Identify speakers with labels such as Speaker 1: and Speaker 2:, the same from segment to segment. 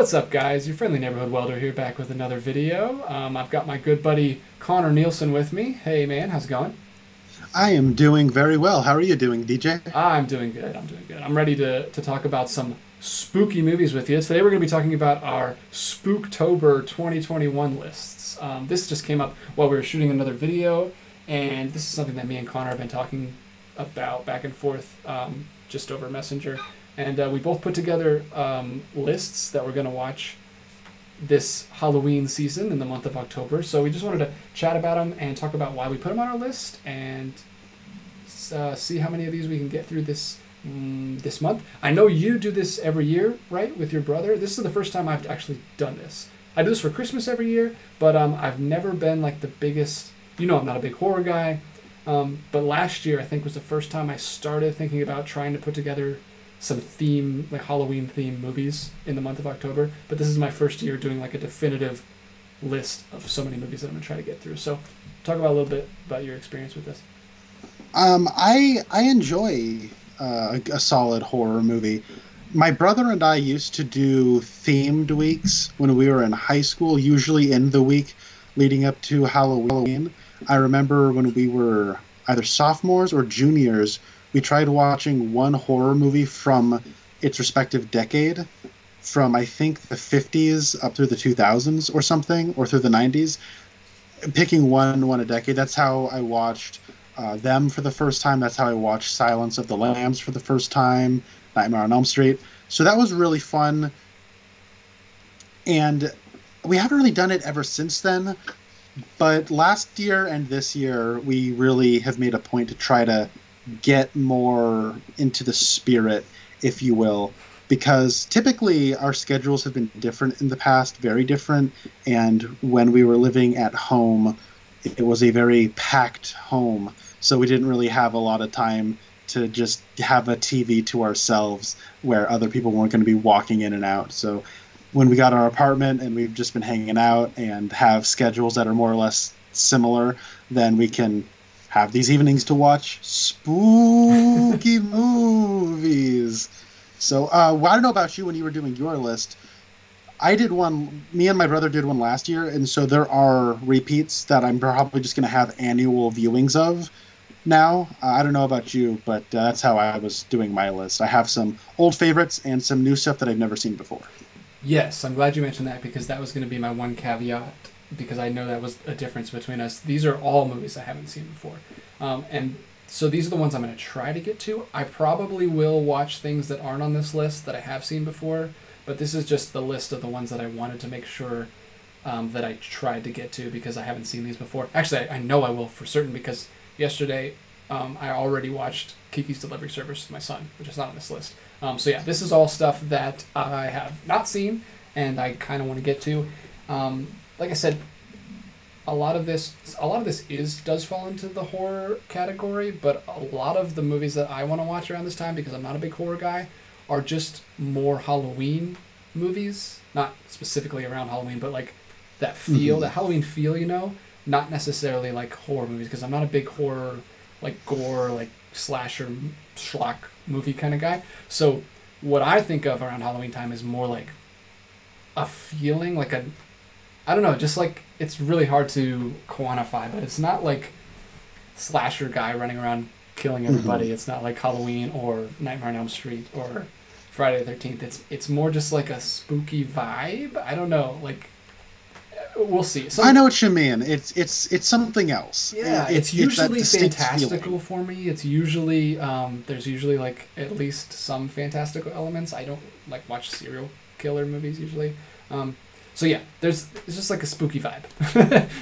Speaker 1: What's up, guys? Your friendly neighborhood welder here, back with another video. I've got my good buddy Connor Nielsen with me. Hey man, how's it going?
Speaker 2: I am doing very well. How are you doing, DJ?
Speaker 1: I'm doing good. I'm doing good. I'm ready to talk about some spooky movies with you. Today we're going to be talking about our Spooktober 2021 lists. This just came up while we were shooting another video, and this is something that me and Connor have been talking about back and forth just over Messenger. And we both put together lists that we're going to watch this Halloween season in the month of October. So we just wanted to chat about them and talk about why we put them on our list and see how many of these we can get through this month. I know you do this every year, right, with your brother. This is the first time I've actually done this. I do this for Christmas every year, but I've never been like the biggest, I'm not a big horror guy. But last year I think was the first time I started thinking about trying to put together some Halloween themed movies in the month of October. But this is my first year doing like a definitive list of so many movies that I'm going to try to get through. So talk about a little bit about your experience with this.
Speaker 2: I enjoy a solid horror movie. My brother and I used to do themed weeks when we were in high school, usually in the week leading up to Halloween. I remember when we were either sophomores or juniors, we tried watching one horror movie from its respective decade, from I think the 50s up through the 2000s or something, or through the 90s, picking one a decade. That's how I watched them for the first time. That's how I watched Silence of the Lambs for the first time, Nightmare on Elm Street. So that was really fun. And we haven't really done it ever since then. But last year and this year, we really have made a point to try to get more into the spirit, if you will, because typically our schedules have been different in the past, very different. And when we were living at home, it was a very packed home. So we didn't really have a lot of time to just have a TV to ourselves where other people weren't going to be walking in and out. So when we got our apartment and we've just been hanging out and have schedules that are more or less similar, then we can have these evenings to watch spooky movies. So I don't know about you when you were doing your list. I did one, me and my brother did one last year, and so there are repeats that I'm probably just going to have annual viewings of now. I don't know about you, but that's how I was doing my list. I have some old favorites and some new stuff that I've never seen before.
Speaker 1: Yes, I'm glad you mentioned that, because that was going to be my one caveat, because I know that was a difference between us. These are all movies I haven't seen before. And so these are the ones I'm going to try to get to. I probably will watch things that aren't on this list that I have seen before, but this is just the list of the ones that I wanted to make sure that I tried to get to, because I haven't seen these before. Actually, I know I will for certain, because yesterday I already watched Kiki's Delivery Service with my son, which is not on this list. So yeah, this is all stuff that I have not seen and I kind of want to get to. Like I said, a lot of this does fall into the horror category, but a lot of the movies that I want to watch around this time, because I'm not a big horror guy, are just more Halloween movies. Not specifically around Halloween, but like that feel, that Halloween feel, not necessarily like horror movies, because I'm not a big horror, like gore, like slasher, schlock movie kind of guy. So what I think of around Halloween time is more like a feeling, like I don't know, just like, it's really hard to quantify, but it's not like slasher guy running around killing everybody. It's not like Halloween or Nightmare on Elm Street or Friday the 13th. It's more just like a spooky vibe. I don't know, like, we'll see.
Speaker 2: I know what you mean. It's something else.
Speaker 1: Yeah, it's usually fantastical for me. It's usually there's usually like at least some fantastical elements. I don't like watch serial killer movies usually. So yeah, it's just like a spooky vibe.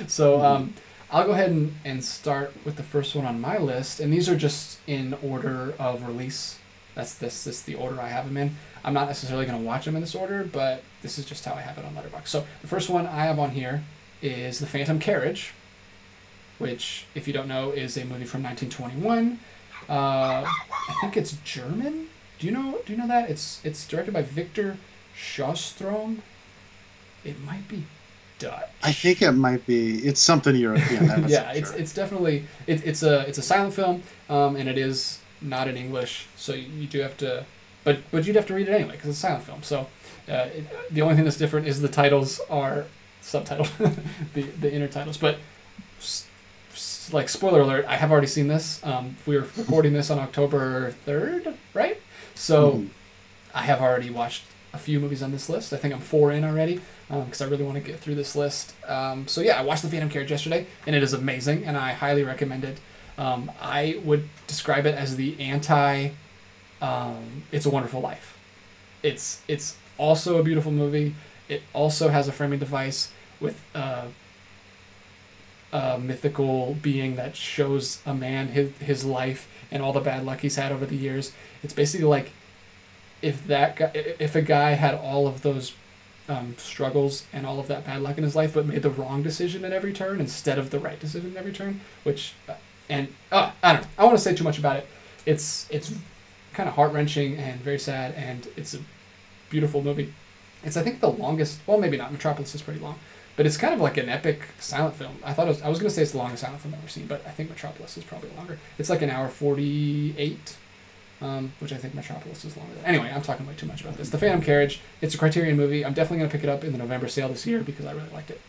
Speaker 1: So I'll go ahead and start with the first one on my list, and these are just in order of release. That's the order I have them in. I'm not necessarily going to watch them in this order, but this is just how I have it on Letterboxd. So the first one I have on here is The Phantom Carriage, which, if you don't know, is a movie from 1921. I think it's German. Do you know that? It's directed by Victor Sjöström. It might be Dutch.
Speaker 2: I think it might be. It's something European.
Speaker 1: Yeah, it's definitely it's a silent film, and it is not in English, so you do have to, but you'd have to read it anyway because it's a silent film. So The only thing that's different is the titles are subtitled, the inner titles. But like, spoiler alert, I have already seen this. We're recording this on October 3rd, right? So I have already watched a few movies on this list. I think I'm 4 in already, because I really want to get through this list. So yeah, I watched The Phantom Carriage yesterday, and it is amazing, and I highly recommend it. I would describe it as the anti It's a Wonderful Life. It's also a beautiful movie. It also has a framing device with a mythical being that shows a man his life and all the bad luck he's had over the years. It's basically like if a guy had all of those struggles and all of that bad luck in his life, but made the wrong decision at every turn instead of the right decision at every turn. I don't know. I want to say too much about it. It's kind of heart-wrenching and very sad, and it's a beautiful movie. It's, I think, the longest. Well, maybe not. Metropolis is pretty long, but it's kind of like an epic silent film. I was going to say it's the longest silent film I've ever seen, but I think Metropolis is probably longer. It's like an hour 48. Which I think Metropolis is longer than. Anyway, I'm talking way too much about this. The Phantom Carriage, it's a Criterion movie. I'm definitely going to pick it up in the November sale this year because I really liked it.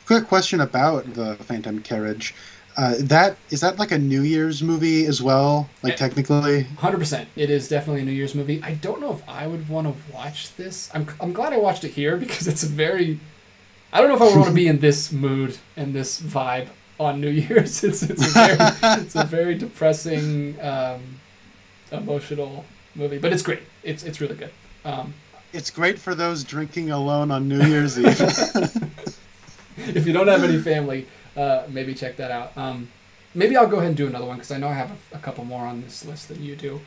Speaker 2: Quick question about the Phantom Carriage. Is that like a New Year's movie as well? Like, technically?
Speaker 1: 100%. It is definitely a New Year's movie. I don't know if I would want to watch this. I'm glad I watched it here because it's I don't know if I would want to be in this mood and this vibe on New Year's. It's a very depressing, emotional movie, but it's great. It's really good.
Speaker 2: It's great for those drinking alone on New Year's Eve.
Speaker 1: If you don't have any family, maybe check that out. Maybe I'll go ahead and do another one because I know I have a couple more on this list than you do.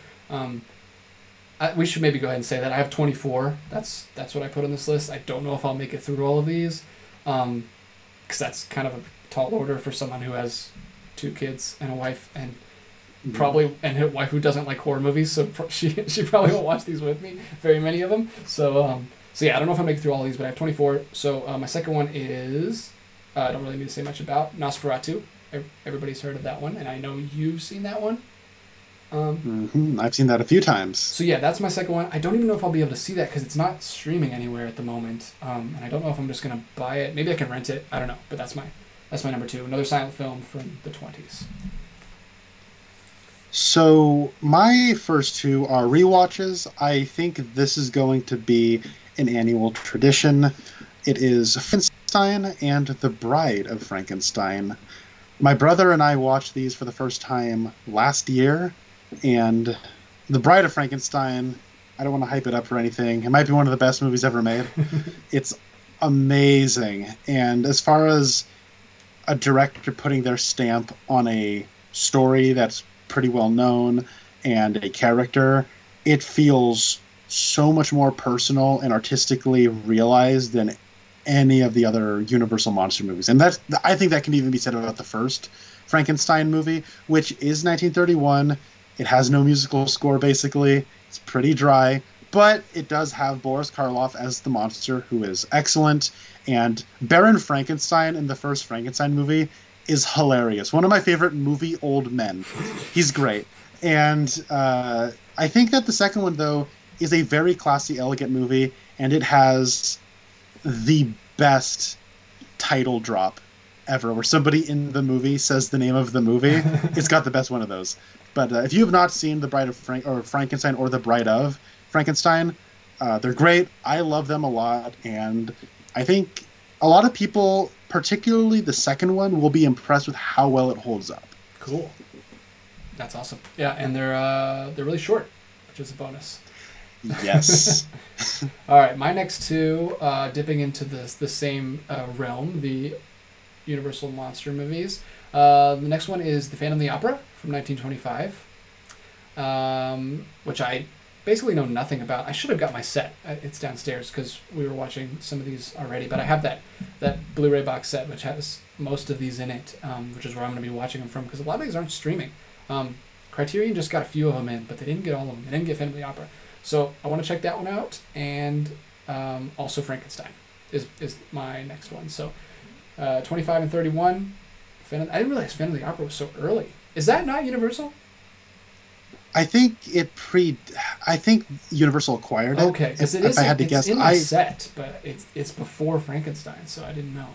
Speaker 1: We should maybe go ahead and say that I have 24. That's what I put on this list. I don't know if I'll make it through all of these, because that's kind of a tall order for someone who has 2 kids and a wife and a wife who doesn't like horror movies, so she probably won't watch these with me, very many of them. So yeah, I don't know if I'll make it through all of these, but I have 24. So my second one is, I don't really need to say much about, Nosferatu. Everybody's heard of that one, and I know you've seen that one.
Speaker 2: I've seen that a few times.
Speaker 1: So yeah, that's my second one. I don't even know if I'll be able to see that because it's not streaming anywhere at the moment, and I don't know if I'm just going to buy it. Maybe I can rent it. I don't know, but that's my number 2. Another silent film from the 20s.
Speaker 2: So my first 2 are rewatches. I think this is going to be an annual tradition. It is Frankenstein and The Bride of Frankenstein. My brother and I watched these for the first time last year, and The Bride of Frankenstein, I don't want to hype it up or anything. It might be one of the best movies ever made. It's amazing. And as far as a director putting their stamp on a story that's pretty well known and a character, it feels so much more personal and artistically realized than any of the other Universal monster movies. And I think that can even be said about the first Frankenstein movie, which is 1931. It has no musical score, basically. It's pretty dry, but it does have Boris Karloff as the monster, who is excellent. And Baron Frankenstein in the first Frankenstein movie is hilarious. One of my favorite movie old men. He's great. And I think that the second one, though, is a very classy, elegant movie, and it has the best title drop ever, where somebody in the movie says the name of the movie. It's got the best one of those. But if you have not seen The Bride of Frankenstein or The Bride of Frankenstein, they're great. I love them a lot, and I think a lot of people, particularly the second one, will be impressed with how well it holds up.
Speaker 1: Cool. That's awesome. Yeah, and they're really short, which is a bonus.
Speaker 2: Yes.
Speaker 1: All right, my next 2, dipping into the same realm, the Universal monster movies. The next one is The Phantom of the Opera from 1925, which I basically know nothing about. I should have got my set. It's downstairs because we were watching some of these already, but I have that Blu-ray box set which has most of these in it, which is where I'm going to be watching them from because a lot of these aren't streaming. Criterion just got a few of them in, but they didn't get all of them. They didn't get Phantom of the Opera. So I want to check that one out, and also Frankenstein is my next one. So 25 and 31. I didn't realize Phantom of the Opera was so early. Is that not Universal?
Speaker 2: I think I think Universal acquired it.
Speaker 1: Okay, because
Speaker 2: If I had to guess,
Speaker 1: in my set, but it's before Frankenstein, so I didn't know.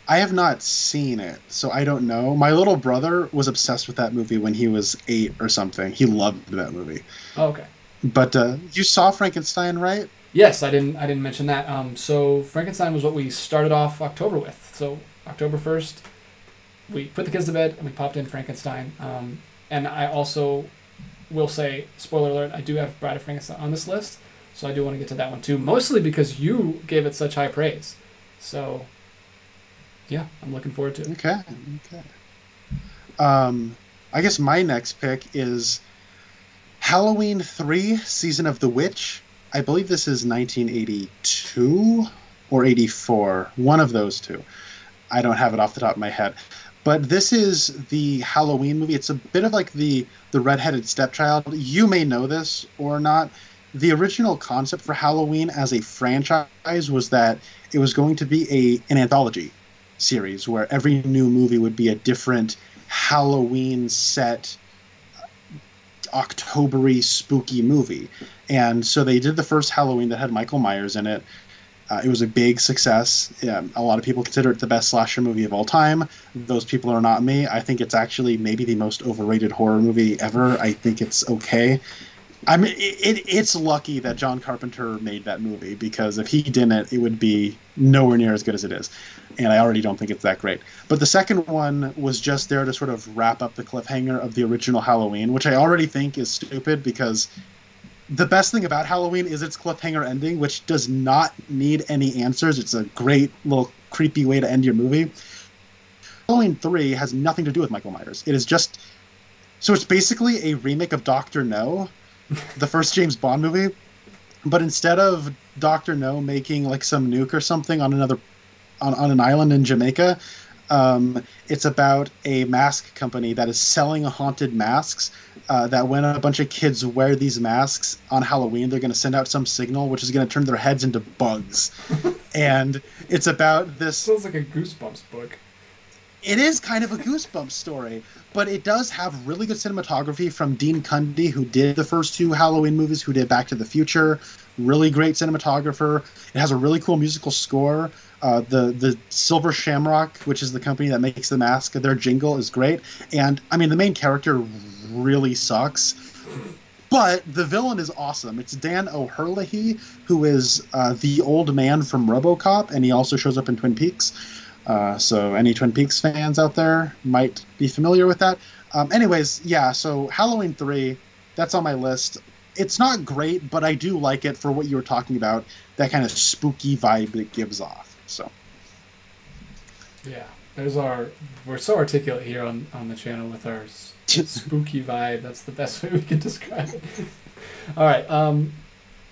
Speaker 2: I have not seen it, so I don't know. My little brother was obsessed with that movie when he was 8 or something. He loved that movie.
Speaker 1: Oh, okay.
Speaker 2: But you saw Frankenstein, right?
Speaker 1: Yes, I didn't mention that. So Frankenstein was what we started off October with. So October 1st, we put the kids to bed and we popped in Frankenstein. And I also will say, spoiler alert, I do have Bride of Frankenstein on this list, so I do want to get to that one too. Mostly because you gave it such high praise. So yeah, I'm looking forward to it.
Speaker 2: Okay. I guess my next pick is Halloween 3: Season of the Witch. I believe this is 1982 or 84, one of those two. I don't have it off the top of my head. But this is the Halloween movie. It's a bit of like the redheaded stepchild. You may know this or not. The original concept for Halloween as a franchise was that it was going to be an anthology series where every new movie would be a different Halloween set, October-y, spooky movie. And so they did the first Halloween that had Michael Myers in it. It was a big success. A lot of people consider it the best slasher movie of all time. Those people are not me. I think it's actually maybe the most overrated horror movie ever. I think it's okay. I mean, it's lucky that John Carpenter made that movie, because if he didn't, it would be nowhere near as good as it is. And I already don't think it's that great. But the second one was just there to sort of wrap up the cliffhanger of the original Halloween, which I already think is stupid, because the best thing about Halloween is its cliffhanger ending, which does not need any answers. It's a great little creepy way to end your movie. Halloween 3 has nothing to do with Michael Myers. It is just... So it's basically a remake of Dr. No, the first James Bond movie. But instead of Dr. No making like some nuke or something on an island in Jamaica, it's about a mask company that is selling haunted masks, that when a bunch of kids wear these masks on Halloween, they're going to send out some signal which is going to turn their heads into bugs. And it's about this...
Speaker 1: Sounds like a Goosebumps book.
Speaker 2: It is kind of a Goosebumps story, but it does have really good cinematography from Dean Cundey, who did the first two Halloween movies, who did Back to the Future. Really great cinematographer. It has a really cool musical score. The Silver Shamrock, which is the company that makes the mask, their jingle is great. And, I mean, the main character really sucks, but the villain is awesome. It's Dan O'Herlihy, who is the old man from RoboCop, and he also shows up in Twin Peaks. So any Twin Peaks fans out there might be familiar with that. Anyways, yeah, so Halloween 3, that's on my list. It's not great, but I do like it for what you were talking about, that kind of spooky vibe it gives off. So
Speaker 1: yeah, we're so articulate here on the channel with our spooky vibe. That's the best way we can describe it. All right,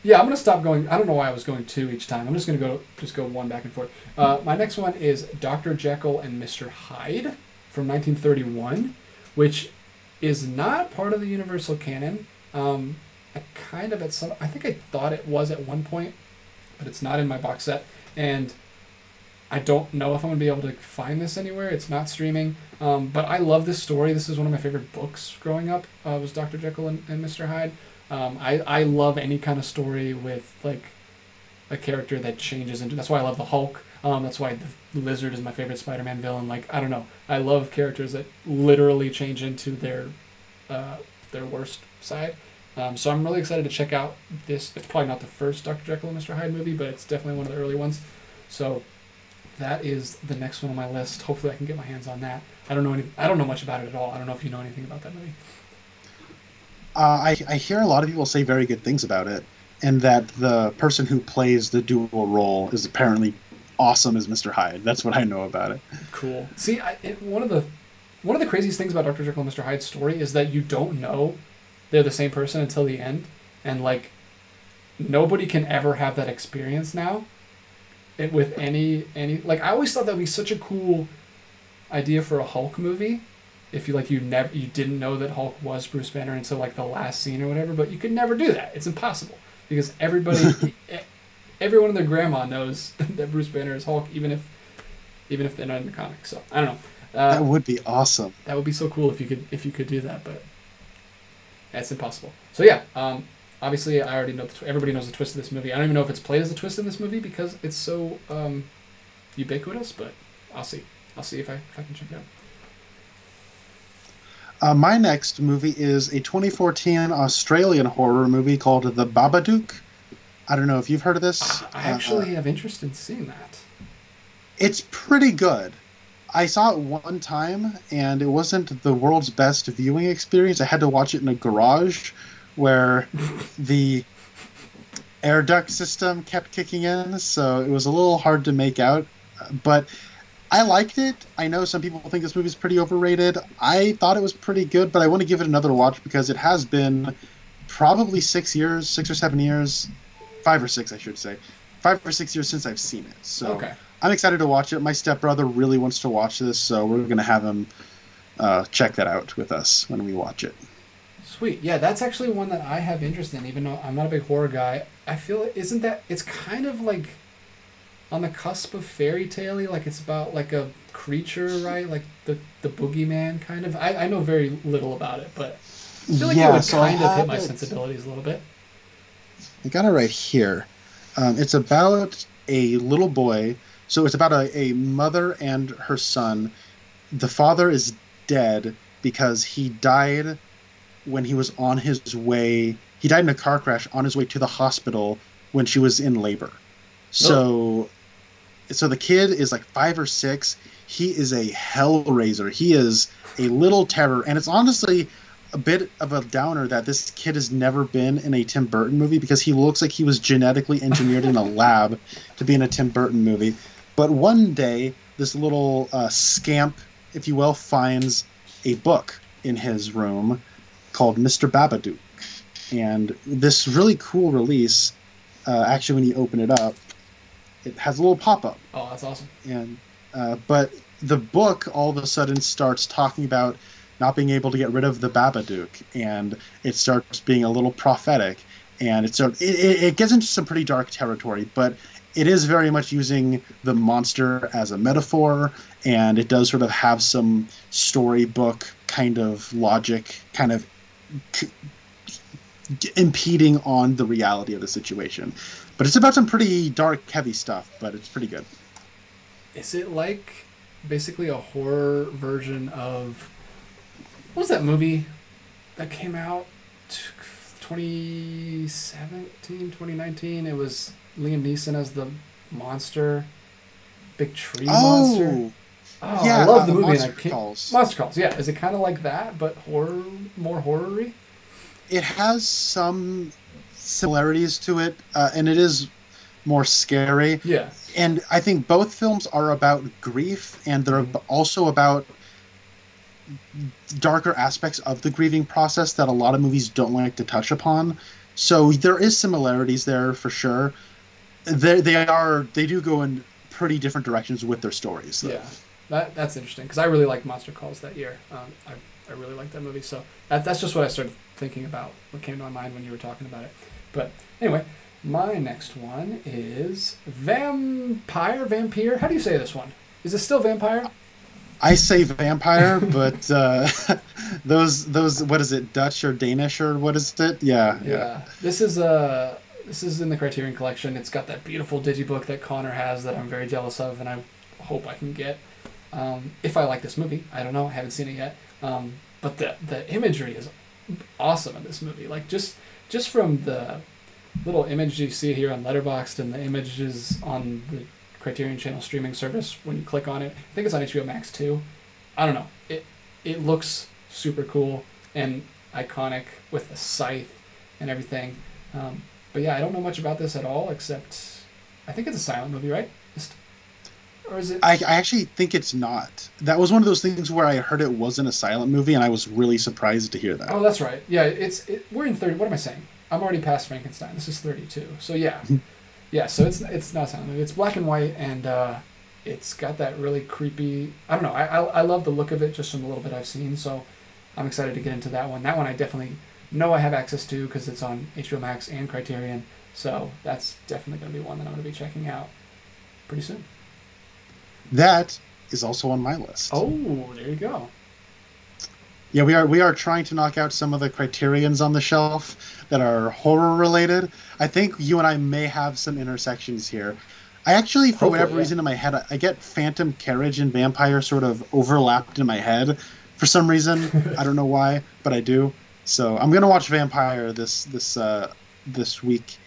Speaker 1: yeah, I'm gonna stop going. I don't know why I was going two each time. I'm just gonna go one back and forth. My next one is Dr. Jekyll and Mr. Hyde from 1931, which is not part of the Universal canon. I think I thought it was at one point, but it's not in my box set, and I don't know if I'm gonna be able to find this anywhere. It's not streaming, but I love this story. This is one of my favorite books growing up. Was Dr. Jekyll and Mr. Hyde. I love any kind of story with like a character that changes into. That's why I love the Hulk. That's why the Lizard is my favorite Spider-Man villain. Like, I don't know. I love characters that literally change into their worst side. So I'm really excited to check out this. It's probably not the first Dr. Jekyll and Mr. Hyde movie, but it's definitely one of the early ones. So that is the next one on my list. Hopefully I can get my hands on that. I don't know much about it at all. I don't know if you know anything about that movie.
Speaker 2: I hear a lot of people say very good things about it, and that the person who plays the dual role is apparently awesome as Mr. Hyde. That's what I know about it.
Speaker 1: Cool. See, one of the craziest things about Dr. Jekyll and Mr. Hyde's story is that you don't know they're the same person until the end, and like nobody can ever have that experience now. With any like, I always thought that would be such a cool idea for a Hulk movie. If you didn't know that Hulk was Bruce Banner until like the last scene or whatever, but you could never do that. It's impossible because everyone and their grandma knows that Bruce Banner is Hulk, even if they're not in the comics. So I don't know.
Speaker 2: That would be awesome.
Speaker 1: That would be so cool if you could do that. But It's impossible. So yeah, obviously I already know. Everybody knows the twist of this movie. I don't even know if it's played as a twist in this movie because it's so ubiquitous. But I'll see. I'll see if I can check it
Speaker 2: out. My next movie is a 2014 Australian horror movie called The Babadook. I don't know if you've heard of this.
Speaker 1: I actually have interest in seeing that.
Speaker 2: It's pretty good. I saw it one time, and it wasn't the world's best viewing experience. I had to watch it in a garage where the air duct system kept kicking in, so it was a little hard to make out. But I liked it. I know some people think this movie is pretty overrated. I thought it was pretty good, but I want to give it another watch because it has been probably 6 years, 6 or 7 years, 5 or 6, I should say. 5 or 6 years since I've seen it. So
Speaker 1: okay.
Speaker 2: I'm excited to watch it. My stepbrother really wants to watch this, so we're going to have him check that out with us when we watch it.
Speaker 1: Sweet. Yeah, that's actually one that I have interest in, even though I'm not a big horror guy. I feel, isn't that, it's kind of like on the cusp of fairy tale-y, like it's about like a creature, right? Like the boogeyman kind of. I know very little about it, but I feel like it would kind of hit my sensibilities a little bit.
Speaker 2: I got it right here. It's about a little boy. So it's about a mother and her son. The father is dead because he died when he was on his way. He died in a car crash on his way to the hospital when she was in labor. So the kid is like 5 or 6. He is a hellraiser. He is a little terror. And it's honestly a bit of a downer that this kid has never been in a Tim Burton movie because he looks like he was genetically engineered in a lab to be in a Tim Burton movie. But one day, this little scamp, if you will, finds a book in his room called Mr. Babadook. And this really cool release, actually when you open it up, it has a little pop-up.
Speaker 1: Oh, that's awesome.
Speaker 2: And but the book all of a sudden starts talking about not being able to get rid of the Babadook, and it starts being a little prophetic, and it gets into some pretty dark territory, but it is very much using the monster as a metaphor, and it does sort of have some storybook kind of logic, kind of impeding on the reality of the situation. But it's about some pretty dark, heavy stuff, but it's pretty good.
Speaker 1: Is it like basically a horror version of... What was that movie that came out 2017, 2019? It was Liam Neeson as the monster. Big tree monster. Oh, yeah, I love the movie. Monster Calls. Monster Calls, yeah. Is it kind of like that, but more horror-y?
Speaker 2: It has some similarities to it, and it is more scary.
Speaker 1: Yeah.
Speaker 2: And I think both films are about grief, and they're also about darker aspects of the grieving process that a lot of movies don't like to touch upon. So there is similarities there for sure. They do go in pretty different directions with their stories, though.
Speaker 1: Yeah, that's interesting because I really liked Monster Calls that year. I really liked that movie, so that's just what I started thinking about. What came to my mind when you were talking about it. But anyway, my next one is Vampire. How do you say this one? Is it still Vampire?
Speaker 2: I say vampire, but those what is it, Dutch or Danish or what is it? Yeah.
Speaker 1: This is in the Criterion Collection. It's got that beautiful digibook that Connor has that I'm very jealous of, and I hope I can get if I like this movie. I don't know. I haven't seen it yet. But the imagery is awesome in this movie. Like just from the little image you see here on Letterboxd and the images on the Criterion Channel streaming service when you click on it. I think it's on HBO Max too. I don't know. It looks super cool and iconic with the scythe and everything. But yeah, I don't know much about this at all except I think it's a silent movie, right? Or is it?
Speaker 2: I actually think it's not. That was one of those things where I heard it wasn't a silent movie, and I was really surprised to hear that.
Speaker 1: Oh, that's right. Yeah, we're in 30. What am I saying? I'm already past Frankenstein. This is 32. So yeah. Yeah, so it's not a silent movie. It's black and white, and it's got that really creepy... I don't know. I love the look of it just from the little bit I've seen, so I'm excited to get into that one. That one I definitely know I have access to because it's on HBO Max and Criterion, so that's definitely going to be one that I'm going to be checking out pretty soon.
Speaker 2: That is also on my list.
Speaker 1: Oh, there you go.
Speaker 2: Yeah, we are trying to knock out some of the criterions on the shelf that are horror related. I think you and I may have some intersections here. I actually, for
Speaker 1: Hopefully,
Speaker 2: whatever
Speaker 1: yeah.
Speaker 2: reason in my head, I get Phantom Carriage and Vampire sort of overlapped in my head for some reason. I don't know why, but I do. So I'm gonna watch Vampire this week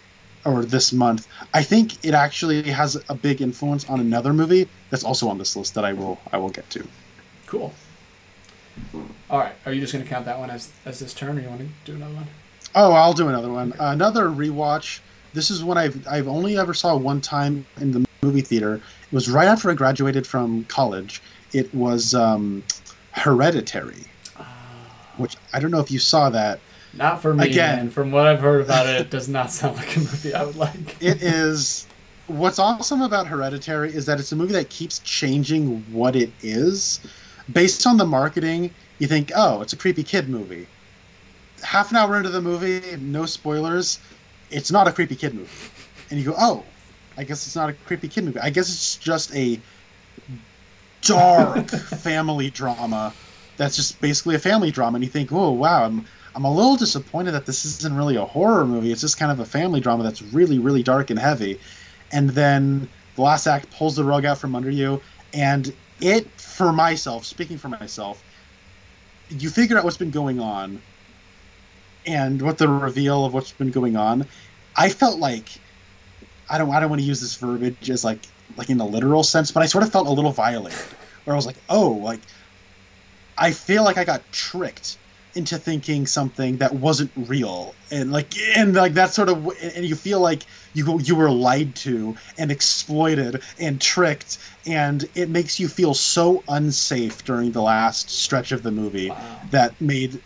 Speaker 2: or this month. I think it actually has a big influence on another movie that's also on this list that I will get to.
Speaker 1: Cool. All right. Are you just going to count that one as this turn, or you want to do another one?
Speaker 2: Oh, I'll do another one. Another rewatch. This is one I've only ever saw one time in the movie theater. It was right after I graduated from college. It was Hereditary, which I don't know if you saw that.
Speaker 1: Not for me,
Speaker 2: Again,
Speaker 1: man. From what I've heard about it, it does not sound like a movie I would like.
Speaker 2: It is. What's awesome about Hereditary is that it's a movie that keeps changing what it is. Based on the marketing, you think, oh, it's a creepy kid movie. Half an hour into the movie, no spoilers, it's not a creepy kid movie. And you go, oh, I guess it's not a creepy kid movie. I guess it's just a dark family drama that's just basically a family drama. And you think, oh, wow, I'm a little disappointed that this isn't really a horror movie. It's just kind of a family drama that's really, really dark and heavy. And then the last act pulls the rug out from under you. And it, for myself, speaking for myself, you figure out what's been going on and what the reveal of what's been going on. I felt like, I don't want to use this verbiage as like in a literal sense, but I sort of felt a little violated. Where I was like, oh, like, I feel like I got tricked into thinking something that wasn't real, and that sort of, and you feel like you were lied to and exploited and tricked, and it makes you feel so unsafe during the last stretch of the movie.
Speaker 1: Wow.
Speaker 2: That made.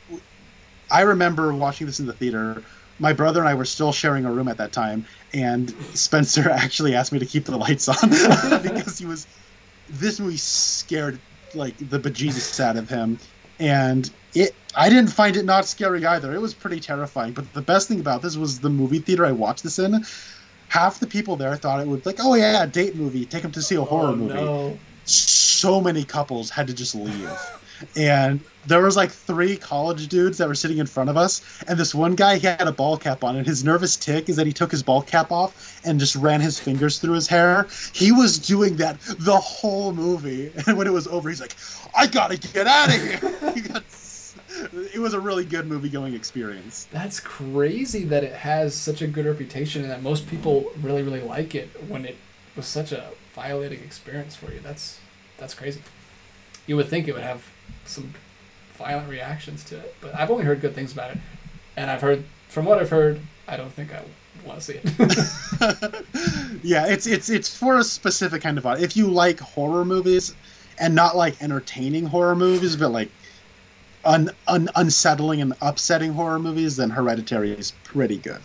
Speaker 2: I remember watching this in the theater. My brother and I were still sharing a room at that time, and Spencer actually asked me to keep the lights on because this movie scared like the bejesus out of him, and I didn't find it not scary either. It was pretty terrifying. But the best thing about this was the movie theater I watched this in. Half the people there thought it would, like, oh yeah, date movie, take them to see a horror movie.
Speaker 1: No.
Speaker 2: So many couples had to just leave. And there was like 3 college dudes that were sitting in front of us, and this one guy, he had a ball cap on, and his nervous tick is that he took his ball cap off and just ran his fingers through his hair. He was doing that the whole movie, and when it was over, he's like, I gotta get out of here. It was a really good movie-going experience.
Speaker 1: That's crazy that it has such a good reputation and that most people really, really like it when it was such a violating experience for you. That's crazy. You would think it would have some violent reactions to it, but I've only heard good things about it. And from what I've heard, I don't think I want to see it.
Speaker 2: Yeah, it's for a specific kind of audience. If you like horror movies, and not like entertaining horror movies, but like unsettling and upsetting horror movies, then Hereditary is pretty good.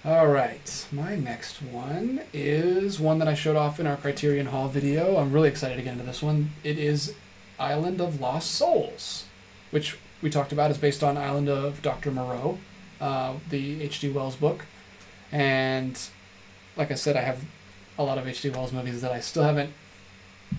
Speaker 1: All right, my next one is one that I showed off in our Criterion Hall video. I'm really excited to get into this one. It is Island of Lost Souls, which we talked about is based on Island of Dr. Moreau, the H.G. Wells book. And like I said, I have a lot of H.G. Wells movies that I still haven't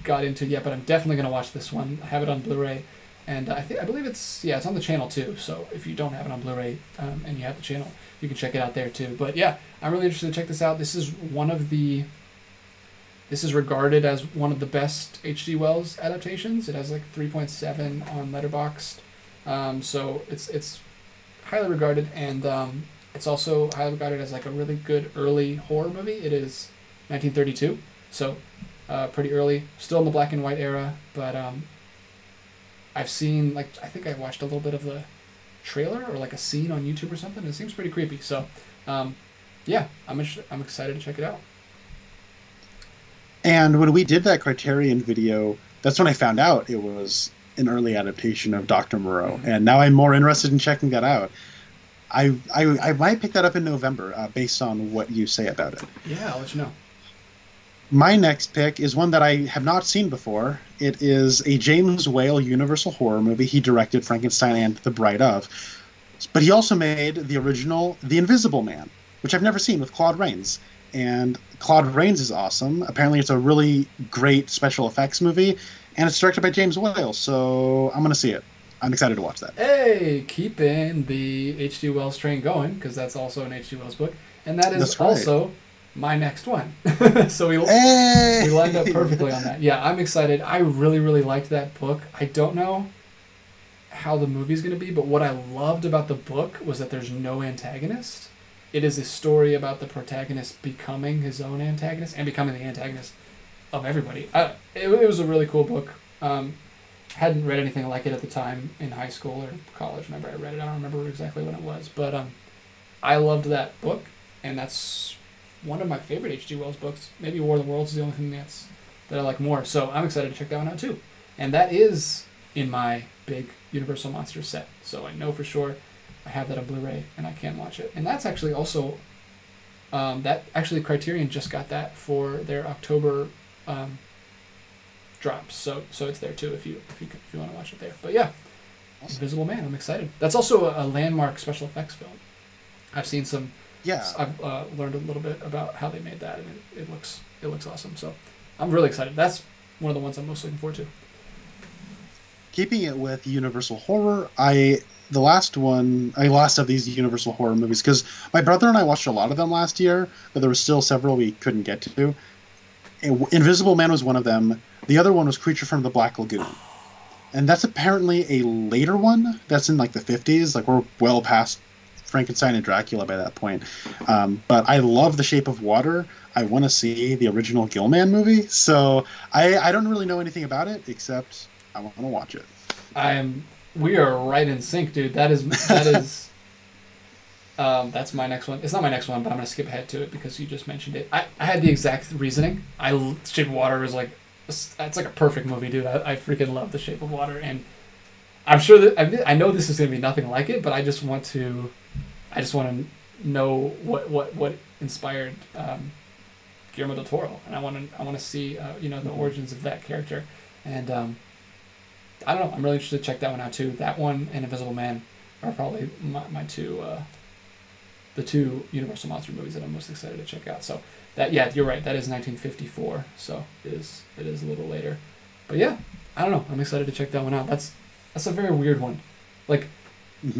Speaker 1: got into yet, but I'm definitely going to watch this one. I have it on Blu-ray. And I believe it's on the channel too. So if you don't have it on Blu-ray and you have the channel, you can check it out there too. But yeah, I'm really interested to check this out. This is regarded as one of the best H.G. Wells adaptations. It has like 3.7 on Letterboxd. So it's highly regarded, and it's also highly regarded as like a really good early horror movie. It is 1932, so pretty early, still in the black and white era, but I've seen, I think I watched a little bit of the trailer or like a scene on YouTube or something. It seems pretty creepy. So, yeah, I'm excited to check it out.
Speaker 2: And when we did that Criterion video, that's when I found out it was an early adaptation of Dr. Moreau. Mm-hmm. And now I'm more interested in checking that out. I might pick that up in November based on what you say about it.
Speaker 1: Yeah, I'll let you know.
Speaker 2: My next pick is one that I have not seen before. It is a James Whale Universal horror movie. He directed Frankenstein and The Bride of. But he also made the original The Invisible Man, which I've never seen, with Claude Rains. And Claude Rains is awesome. Apparently it's a really great special effects movie, and it's directed by James Whale, so I'm going to see it. I'm excited to watch that.
Speaker 1: Hey, keeping the H.G. Wells train going, because that's also an H.G. Wells book, and that is also my next one. So we lined up perfectly on that. Yeah, I'm excited. I really, really liked that book. I don't know how the movie's going to be, but what I loved about the book was that there's no antagonist. It is a story about the protagonist becoming his own antagonist and becoming the antagonist of everybody. It was a really cool book. Hadn't read anything like it at the time in high school or college whenever I read it. I don't remember exactly when it was, but I loved that book, and that's one of my favorite H.G. Wells books. Maybe War of the Worlds is the only thing that I like more, so I'm excited to check that one out too. And that is in my big Universal Monsters set, so I know for sure I have that on Blu-ray and I can watch it. And that's actually also Criterion just got that for their October drops, so it's there too if you want to watch it there. But yeah, awesome. Invisible Man, I'm excited. That's also a landmark special effects film. I've seen some. Yeah. I've learned a little bit about how they made that, and it looks awesome. So I'm really excited. That's one of the ones I'm most looking forward to.
Speaker 2: Keeping it with Universal Horror, the last of these Universal Horror movies, because my brother and I watched a lot of them last year, but there were still several we couldn't get to. Invisible Man was one of them. The other one was Creature from the Black Lagoon. And that's apparently a later one. That's in like the 50s. Like we're well past Frankenstein and Dracula by that point. But I love The Shape of Water. I want to see the original Gilman movie. So I don't really know anything about it, except I want to watch it.
Speaker 1: We are right in sync, dude. That is that's my next one. It's not my next one, but I'm going to skip ahead to it because you just mentioned it. I had the exact reasoning. Shape of Water is like, it's like a perfect movie, dude. I freaking love The Shape of Water, and I'm sure that I know this is going to be nothing like it, but I just want to know what inspired Guillermo del Toro, and I want to see the origins of that character, and I don't know. I'm really interested to check that one out too. That one and Invisible Man are probably my two the two Universal Monster movies that I'm most excited to check out. So that, yeah, you're right. That is 1954. So it is a little later. But yeah, I don't know. I'm excited to check that one out. That's a very weird one. Like,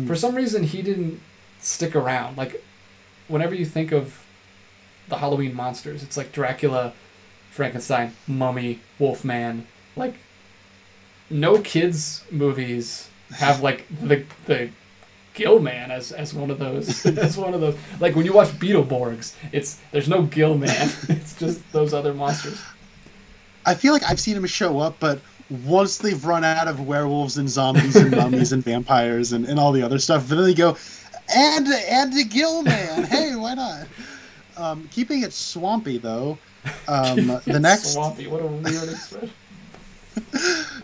Speaker 1: for some reason, he didn't stick around. Like, whenever you think of the Halloween monsters, it's like Dracula, Frankenstein, Mummy, Wolfman. Like, no kids movies have like the Gillman as one of those like when you watch Beetleborgs, there's no Gillman. It's just those other monsters.
Speaker 2: I feel like I've seen him show up, but once they've run out of werewolves and zombies and mummies and vampires and all the other stuff, then they go, and the Gillman. Hey, why not? Keeping it swampy though. The next
Speaker 1: swampy. What a weird expression.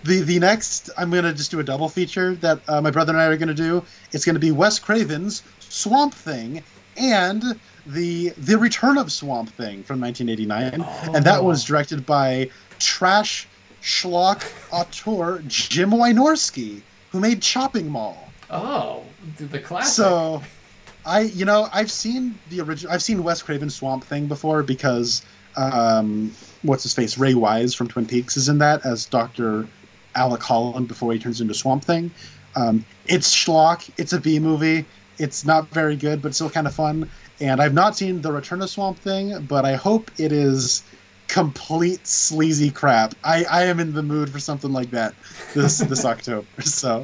Speaker 2: The next, I'm going to just do a double feature that my brother and I are going to do. It's going to be Wes Craven's Swamp Thing and the Return of Swamp Thing from 1989. Oh. And that was directed by trash schlock auteur Jim Wynorski, who made Chopping Mall.
Speaker 1: Oh, the classic.
Speaker 2: So, I've seen the original. I've seen Wes Craven's Swamp Thing before because what's his face? Ray Wise from Twin Peaks is in that as Dr. Alec Holland before he turns into Swamp Thing. It's schlock. It's a B movie. It's not very good, but still kind of fun. And I've not seen The Return of Swamp Thing, but I hope it is complete sleazy crap. I am in the mood for something like that this October. So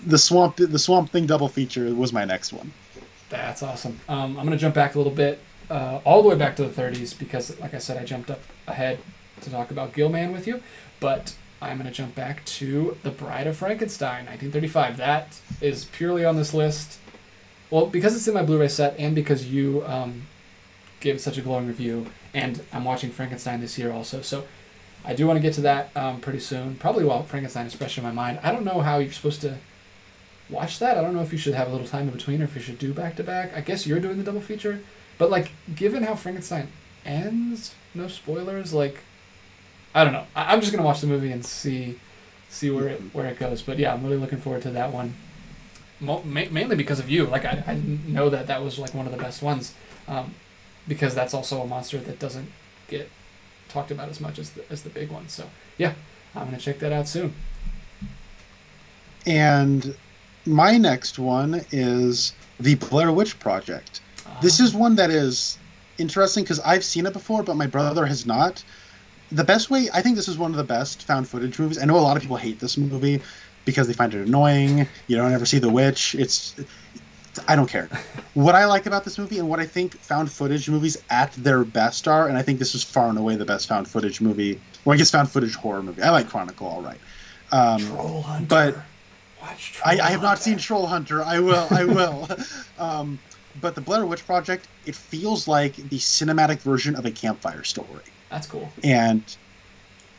Speaker 2: the Swamp Thing double feature was my next one.
Speaker 1: That's awesome. I'm going to jump back a little bit, all the way back to the 30s, because, like I said, I jumped up ahead to talk about Gilman with you. But I'm going to jump back to The Bride of Frankenstein, 1935. That is purely on this list. Well, because it's in my Blu-ray set and because you gave it such a glowing review, and I'm watching Frankenstein this year also. So I do want to get to that pretty soon, probably while Frankenstein is fresh in my mind. I don't know how you're supposed to watch that. I don't know if you should have a little time in between or if you should do back-to-back. I guess you're doing the double feature. But, like, given how Frankenstein ends, no spoilers, like, I don't know. I'm just going to watch the movie and see where it goes. But, yeah, I'm really looking forward to that one. Mainly because of you. Like, I didn't know that was, like, one of the best ones. Because that's also a monster that doesn't get talked about as much as the big one. So, yeah, I'm going to check that out soon.
Speaker 2: And my next one is the Blair Witch Project. This
Speaker 1: Uh,
Speaker 2: is one that is interesting because I've seen it before, but my brother has not. The best way, I think this is one of the best found footage movies. I know a lot of people hate this movie because they find it annoying. You don't ever see the witch. I don't care. What I like about this movie and what I think found footage movies at their best are, and I think this is far and away the best found footage movie, or I guess found footage horror movie. I like Chronicle, all right.
Speaker 1: Troll Hunter.
Speaker 2: But
Speaker 1: Watch Troll
Speaker 2: I have not
Speaker 1: Hunter.
Speaker 2: seen Troll Hunter. I will. I will. But the Blair Witch Project, it feels like the cinematic version of a campfire story.
Speaker 1: That's cool.
Speaker 2: And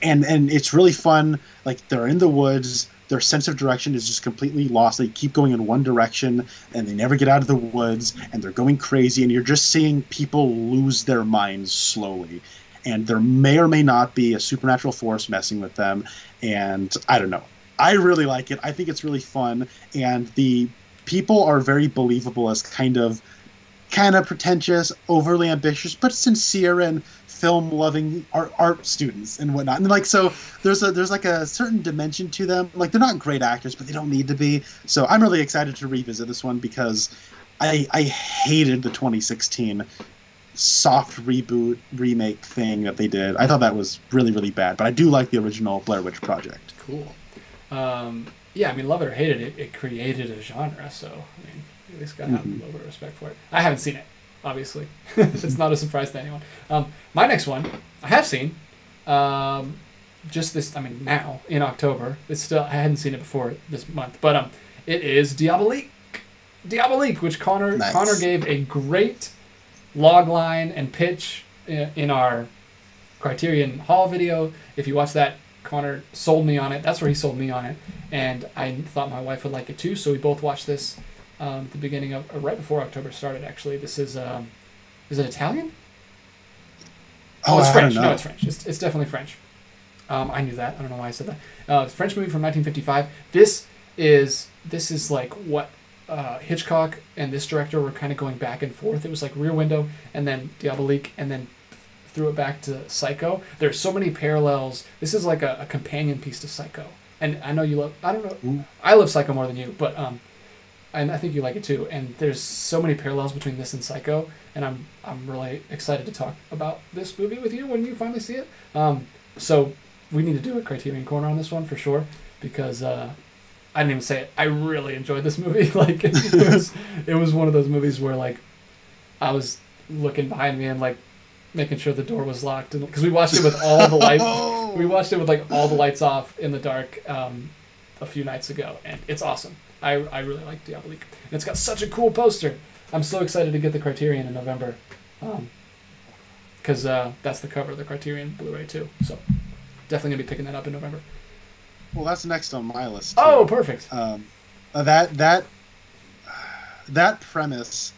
Speaker 2: it's really fun. Like, they're in the woods. Their sense of direction is just completely lost. They keep going in one direction, and they never get out of the woods, and they're going crazy, and you're just seeing people lose their minds slowly. And there may or may not be a supernatural force messing with them, and I don't know. I really like it. I think it's really fun, and the people are very believable as kind of pretentious, overly ambitious, but sincere and film-loving art students and whatnot. And like, so there's like a certain dimension to them. Like, they're not great actors, but they don't need to be. So I'm really excited to revisit this one because I hated the 2016 soft reboot remake thing that they did. I thought that was really, really bad. But I do like the original Blair Witch Project.
Speaker 1: Cool. Yeah, I mean, love it or hate it, it created a genre. So I mean, you at least got to have a little bit of respect for it. I haven't seen it, obviously. It's not a surprise to anyone. My next one, I have seen. Just this, I mean, now in October. It's still, I hadn't seen it before this month, but it is Diabolique. Diabolique, which Connor gave a great log line and pitch in our Criterion Hall video. If you watch that, Connor sold me on it. That's where he sold me on it, and I thought my wife would like it too. So we both watched this at the beginning of, or right before October started. Actually, this is it Italian?
Speaker 2: Oh,
Speaker 1: it's
Speaker 2: I
Speaker 1: French.
Speaker 2: don't know.
Speaker 1: No, it's French. It's definitely French. I knew that. I don't know why I said that. French movie from 1955. This is like what Hitchcock and this director were kind of going back and forth. It was like Rear Window and then Diabolique and then threw it back to Psycho. There's so many parallels. This is like a companion piece to Psycho. And I know you love, I don't know,
Speaker 2: Ooh.
Speaker 1: I love Psycho more than you, but and I think you like it too. And there's so many parallels between this and Psycho, and I'm really excited to talk about this movie with you when you finally see it. So we need to do a Criterion Corner on this one for sure, because I didn't even say it. I really enjoyed this movie. Like it was one of those movies where like I was looking behind me and like making sure the door was locked, because we watched it with all the lights. We watched it with like all the lights off in the dark a few nights ago, and it's awesome. I really like Diabolique, and it's got such a cool poster. I'm so excited to get the Criterion in November, because that's the cover of the Criterion Blu-ray too. So definitely gonna be picking that up in November.
Speaker 2: Well, that's next on my list, too.
Speaker 1: Oh, perfect.
Speaker 2: That premise,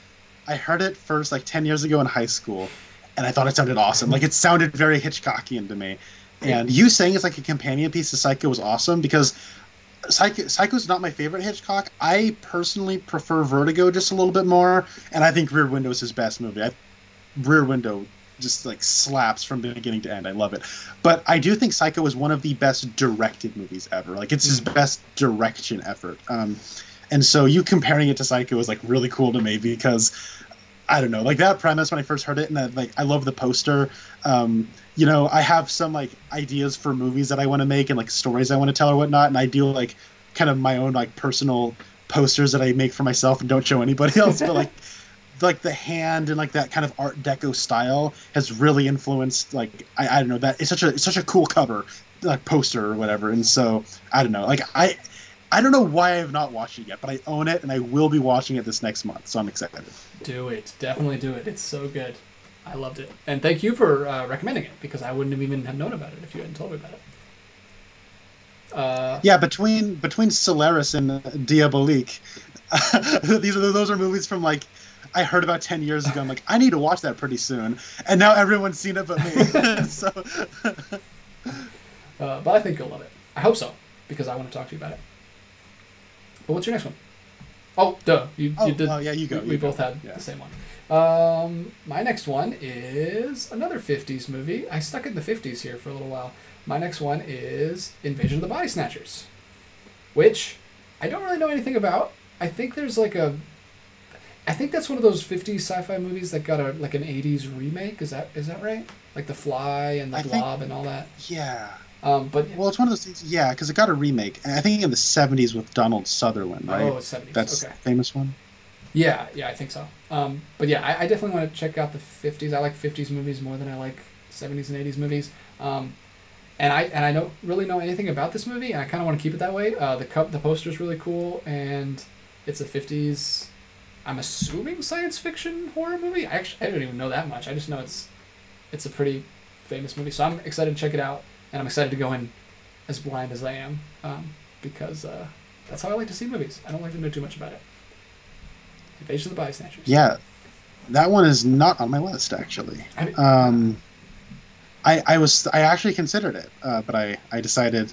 Speaker 2: I heard it first like 10 years ago in high school, and I thought it sounded awesome. Like, it sounded very Hitchcockian to me. And you saying it's like a companion piece to Psycho was awesome, because Psycho's not my favorite Hitchcock. I personally prefer Vertigo just a little bit more, and I think Rear Window is his best movie. Rear Window just like slaps from beginning to end. I love it. But I do think Psycho is one of the best directed movies ever. Like, it's his best direction effort. And so you comparing it to Psycho is like really cool to me, because I don't know, like that premise when I first heard it, and like I love the poster. You know, I have some like ideas for movies that I want to make and like stories I want to tell or whatnot, and I do like kind of my own like personal posters that I make for myself and don't show anybody else. But like the hand and like that kind of Art Deco style has really influenced, like I don't know, that it's such a cool cover, like poster or whatever. And so I don't know, like I don't know why I have not watched it yet, but I own it and I will be watching it this next month, so I'm excited.
Speaker 1: Do it. Definitely do it. It's so good. I loved it. And thank you for recommending it, because I wouldn't have even have known about it if you hadn't told me about it.
Speaker 2: Yeah, between Solaris and Diabolique, those are movies from like I heard about 10 years ago. I'm like, I need to watch that pretty soon, and now everyone's seen it but me. So,
Speaker 1: but I think you'll love it. I hope so, because I want to talk to you about it. But what's your next one? Oh, duh. You did.
Speaker 2: Oh, yeah, you go.
Speaker 1: We both had the same one. My next one is another 50s movie. I stuck in the 50s here for a little while. My next one is Invasion of the Body Snatchers, which I don't really know anything about. I think there's like a... I think that's one of those 50s sci-fi movies that got an 80s remake. Is that right? Like The Fly and The Blob and all that?
Speaker 2: Yeah.
Speaker 1: But
Speaker 2: well, it's one of those things, yeah, because it got a remake. I think in the 70s with Donald Sutherland, right?
Speaker 1: Oh, it's 70s.
Speaker 2: That's
Speaker 1: okay.
Speaker 2: the famous one?
Speaker 1: Yeah, I think so. But yeah, I definitely want to check out the 50s. I like 50s movies more than I like 70s and 80s movies. And I don't really know anything about this movie, and I kind of want to keep it that way. The poster's really cool, and it's a 50s, I'm assuming, science fiction horror movie. I don't even know that much. I just know it's a pretty famous movie, so I'm excited to check it out, and I'm excited to go in as blind as I am, because that's how I like to see movies. I don't like to know too much about it. Invasion of the Body Snatchers.
Speaker 2: Yeah, that one is not on my list, actually. I actually considered it, but I decided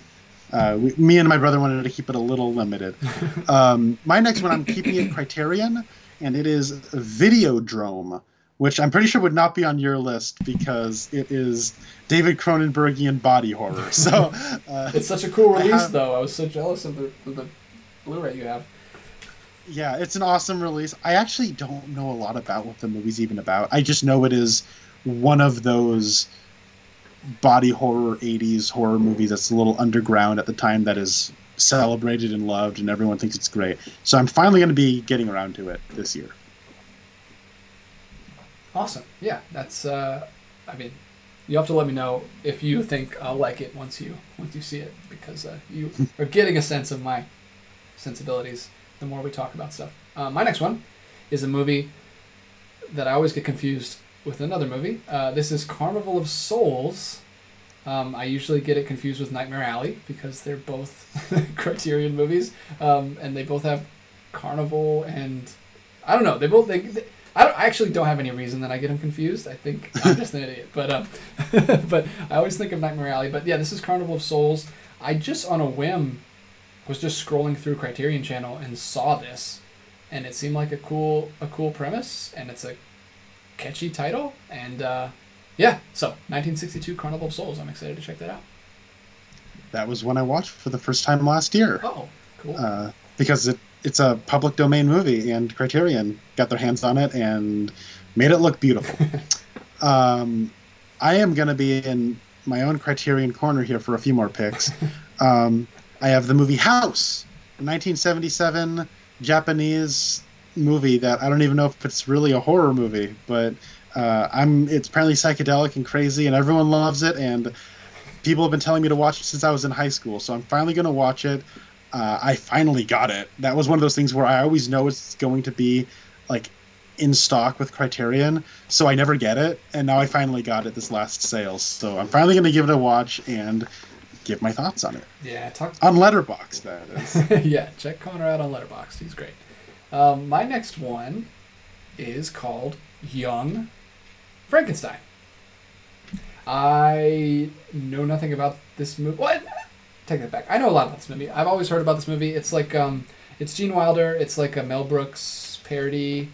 Speaker 2: me and my brother wanted to keep it a little limited. My next one, I'm keeping it Criterion, and it is Videodrome, which I'm pretty sure would not be on your list because it is David Cronenbergian body horror. So
Speaker 1: it's such a cool release, though. I was so jealous of the Blu-ray you have.
Speaker 2: Yeah, it's an awesome release. I actually don't know a lot about what the movie's even about. I just know it is one of those body horror 80s horror movies that's a little underground at the time that is celebrated and loved, and everyone thinks it's great. So I'm finally going to be getting around to it this year.
Speaker 1: Awesome. Yeah, that's I mean, you have to let me know if you think I'll like it once you see it, because you are getting a sense of my sensibilities the more we talk about stuff. My next one is a movie that I always get confused with another movie. This is Carnival of Souls. I usually get it confused with Nightmare Alley because they're both Criterion movies, and they both have carnival, and I don't know. I actually don't have any reason that I get them confused. I think I'm just an idiot, but but I always think of Nightmare Alley. But yeah, this is Carnival of Souls. I just on a whim was just scrolling through Criterion Channel and saw this, and it seemed like a cool premise, and it's a catchy title, and yeah, so 1962 Carnival of Souls. I'm excited to check that out.
Speaker 2: That was one I watched for the first time last year.
Speaker 1: Oh, cool.
Speaker 2: Because it's a public domain movie, and Criterion got their hands on it and made it look beautiful. I am going to be in my own Criterion corner here for a few more picks. I have the movie House, a 1977 Japanese movie that I don't even know if it's really a horror movie, but it's apparently psychedelic and crazy, and everyone loves it, and people have been telling me to watch it since I was in high school, so I'm finally going to watch it. I finally got it. That was one of those things where I always know it's going to be like in stock with Criterion, so I never get it, and now I finally got it this last sale, so I'm finally going to give it a watch and give my thoughts on it.
Speaker 1: Yeah,
Speaker 2: on Letterboxd, that is.
Speaker 1: Yeah, check Connor out on Letterboxd. He's great. My next one is called Young Frankenstein. I know nothing about this movie. What? Take that back. I know a lot about this movie. I've always heard about this movie. It's like it's Gene Wilder. It's like a Mel Brooks parody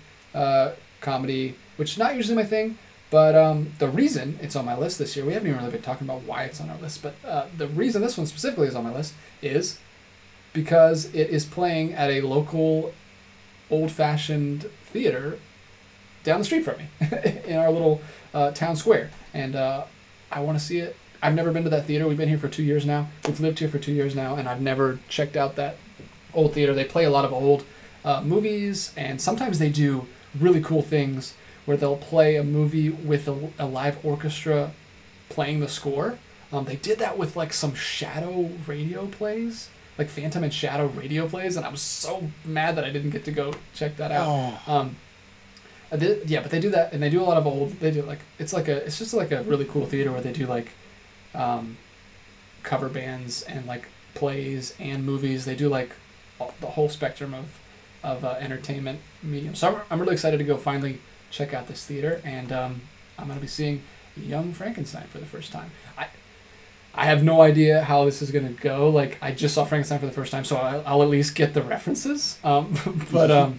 Speaker 1: comedy, which is not usually my thing. But the reason it's on my list this year, we haven't even really been talking about why it's on our list, but the reason this one specifically is on my list is because it is playing at a local old-fashioned theater down the street from me in our little town square. And I want to see it. I've never been to that theater. We've been here for 2 years now. We've lived here for 2 years now, and I've never checked out that old theater. They play a lot of old movies, and sometimes they do really cool things where they'll play a movie with a live orchestra playing the score. They did that with like some Shadow radio plays, like Phantom and Shadow radio plays, and I was so mad that I didn't get to go check that out.
Speaker 2: Oh.
Speaker 1: Yeah, but they do that, and they do a lot of old. They do like it's just like a really cool theater where they do like cover bands and like plays and movies. They do like the whole spectrum of entertainment medium. So I'm really excited to go finally check out this theater, and I'm going to be seeing Young Frankenstein for the first time. I have no idea how this is going to go. Like, I just saw Frankenstein for the first time, so I'll at least get the references. But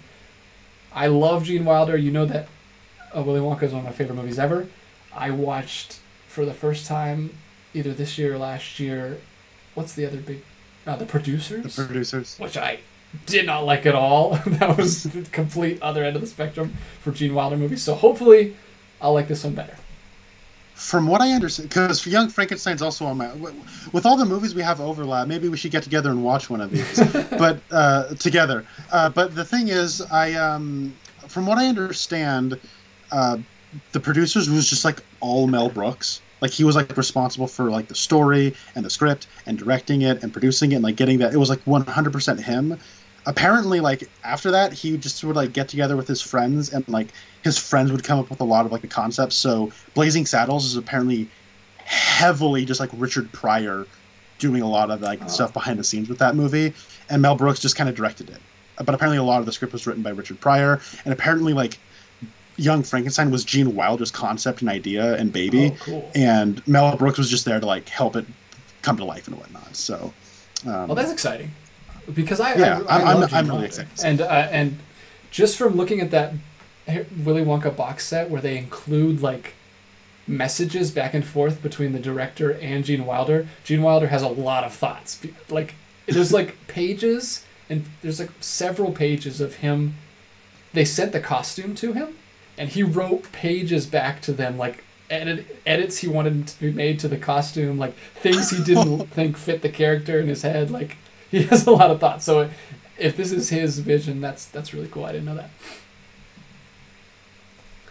Speaker 1: I love Gene Wilder. You know that Willy Wonka is one of my favorite movies ever. I watched for the first time either this year or last year, what's the other big... The Producers?
Speaker 2: The Producers.
Speaker 1: Which I did not like at all. That was the complete other end of the spectrum for Gene Wilder movies. So hopefully I'll like this one better.
Speaker 2: From what I understand, because Young Frankenstein's also on my... With all the movies we have overlap, maybe we should get together and watch one of these. But together. But the thing is, from what I understand, the producers was just like all Mel Brooks. Like he was like responsible for like the story and the script and directing it and producing it and like getting that. It was like 100% him. Apparently, like after that, he just would like get together with his friends and like his friends would come up with a lot of like the concepts. So Blazing Saddles is apparently heavily just like Richard Pryor doing a lot of like stuff behind the scenes with that movie, and Mel Brooks just kind of directed it. But apparently, a lot of the script was written by Richard Pryor, and apparently, like Young Frankenstein was Gene Wilder's concept and idea and baby,
Speaker 1: Cool.
Speaker 2: And Mel Brooks was just there to like help it come to life and whatnot. So,
Speaker 1: well, that's exciting. Because I'm
Speaker 2: really excited.
Speaker 1: And just from looking at that Willy Wonka box set where they include like messages back and forth between the director and Gene Wilder has a lot of thoughts. Like there's like pages and there's like several pages of him. They sent the costume to him and he wrote pages back to them like edits he wanted to be made to the costume, like things he didn't think fit the character in his head, like. He has a lot of thoughts. So if this is his vision, that's really cool. I didn't know that.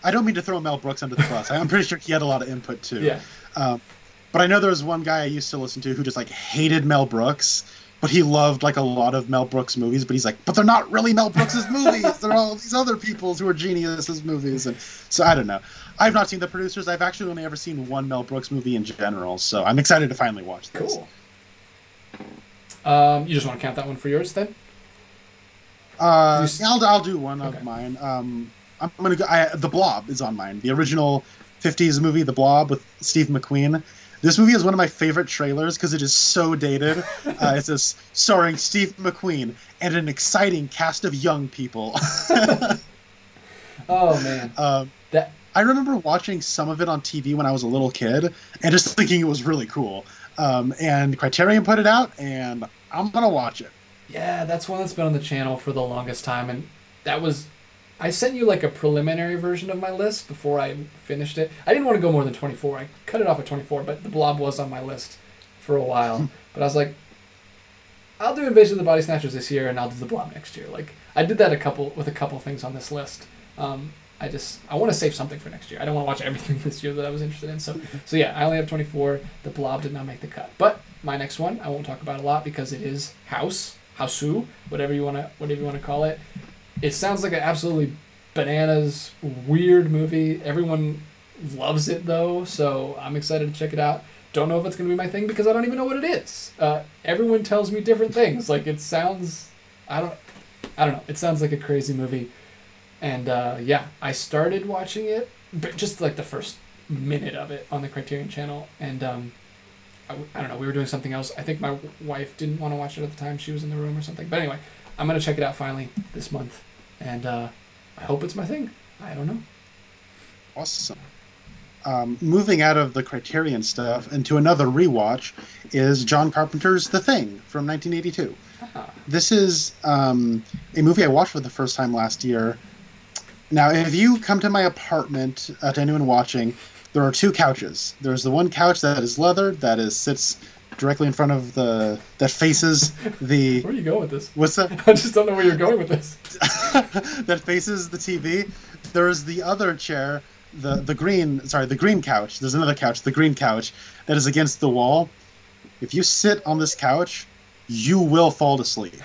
Speaker 2: I don't mean to throw Mel Brooks under the bus. I'm pretty sure he had a lot of input too.
Speaker 1: Yeah.
Speaker 2: But I know there was one guy I used to listen to who just like hated Mel Brooks, but he loved like a lot of Mel Brooks movies. But he's like, but they're not really Mel Brooks's movies. They're all these other people's who are geniuses movies. And so I don't know. I've not seen the producers. I've actually only ever seen one Mel Brooks movie in general. So I'm excited to finally watch this.
Speaker 1: Cool. You just want to count that one for yours then?
Speaker 2: I'll do one of mine. I'm gonna go. The Blob is on mine. The original '50s movie, The Blob, with Steve McQueen. This movie is one of my favorite trailers because it is so dated. It's starring Steve McQueen and an exciting cast of young people.
Speaker 1: Oh man,
Speaker 2: I remember watching some of it on TV when I was a little kid and just thinking it was really cool. And Criterion put it out, and I'm gonna watch it.
Speaker 1: Yeah, that's one that's been on the channel for the longest time, and I sent you like a preliminary version of my list before I finished it. I didn't want to go more than 24. I cut it off at 24, but The Blob was on my list for a while. But I was like, I'll do Invasion of the Body Snatchers this year, and I'll do The Blob next year. Like I did that with a couple things on this list. I want to save something for next year. I don't want to watch everything this year that I was interested in. So yeah, I only have 24. The Blob did not make the cut. But my next one I won't talk about a lot because it is Houseu, whatever you want to call it. It sounds like an absolutely bananas weird movie. Everyone loves it though, so I'm excited to check it out. Don't know if it's going to be my thing because I don't even know what it is. Everyone tells me different things. Like it sounds, I don't know. It sounds like a crazy movie. And yeah, I started watching it, but just like the first minute of it on the Criterion channel, and I don't know, we were doing something else. I think my wife didn't want to watch it at the time. She was in the room or something. But anyway, I'm going to check it out finally this month, and I hope it's my thing. I don't know.
Speaker 2: Awesome. Moving out of the Criterion stuff into another rewatch is John Carpenter's The Thing from 1982. This is a movie I watched for the first time last year. Now, if you come to my apartment, to anyone watching, there are two couches. There's the one couch that is leather, sits directly in front of that faces the...
Speaker 1: Where are you going with this?
Speaker 2: What's that?
Speaker 1: I just don't know where you're going with this.
Speaker 2: That faces the TV. There's the other chair, the green couch. There's another couch, the green couch, that is against the wall. If you sit on this couch, you will fall asleep.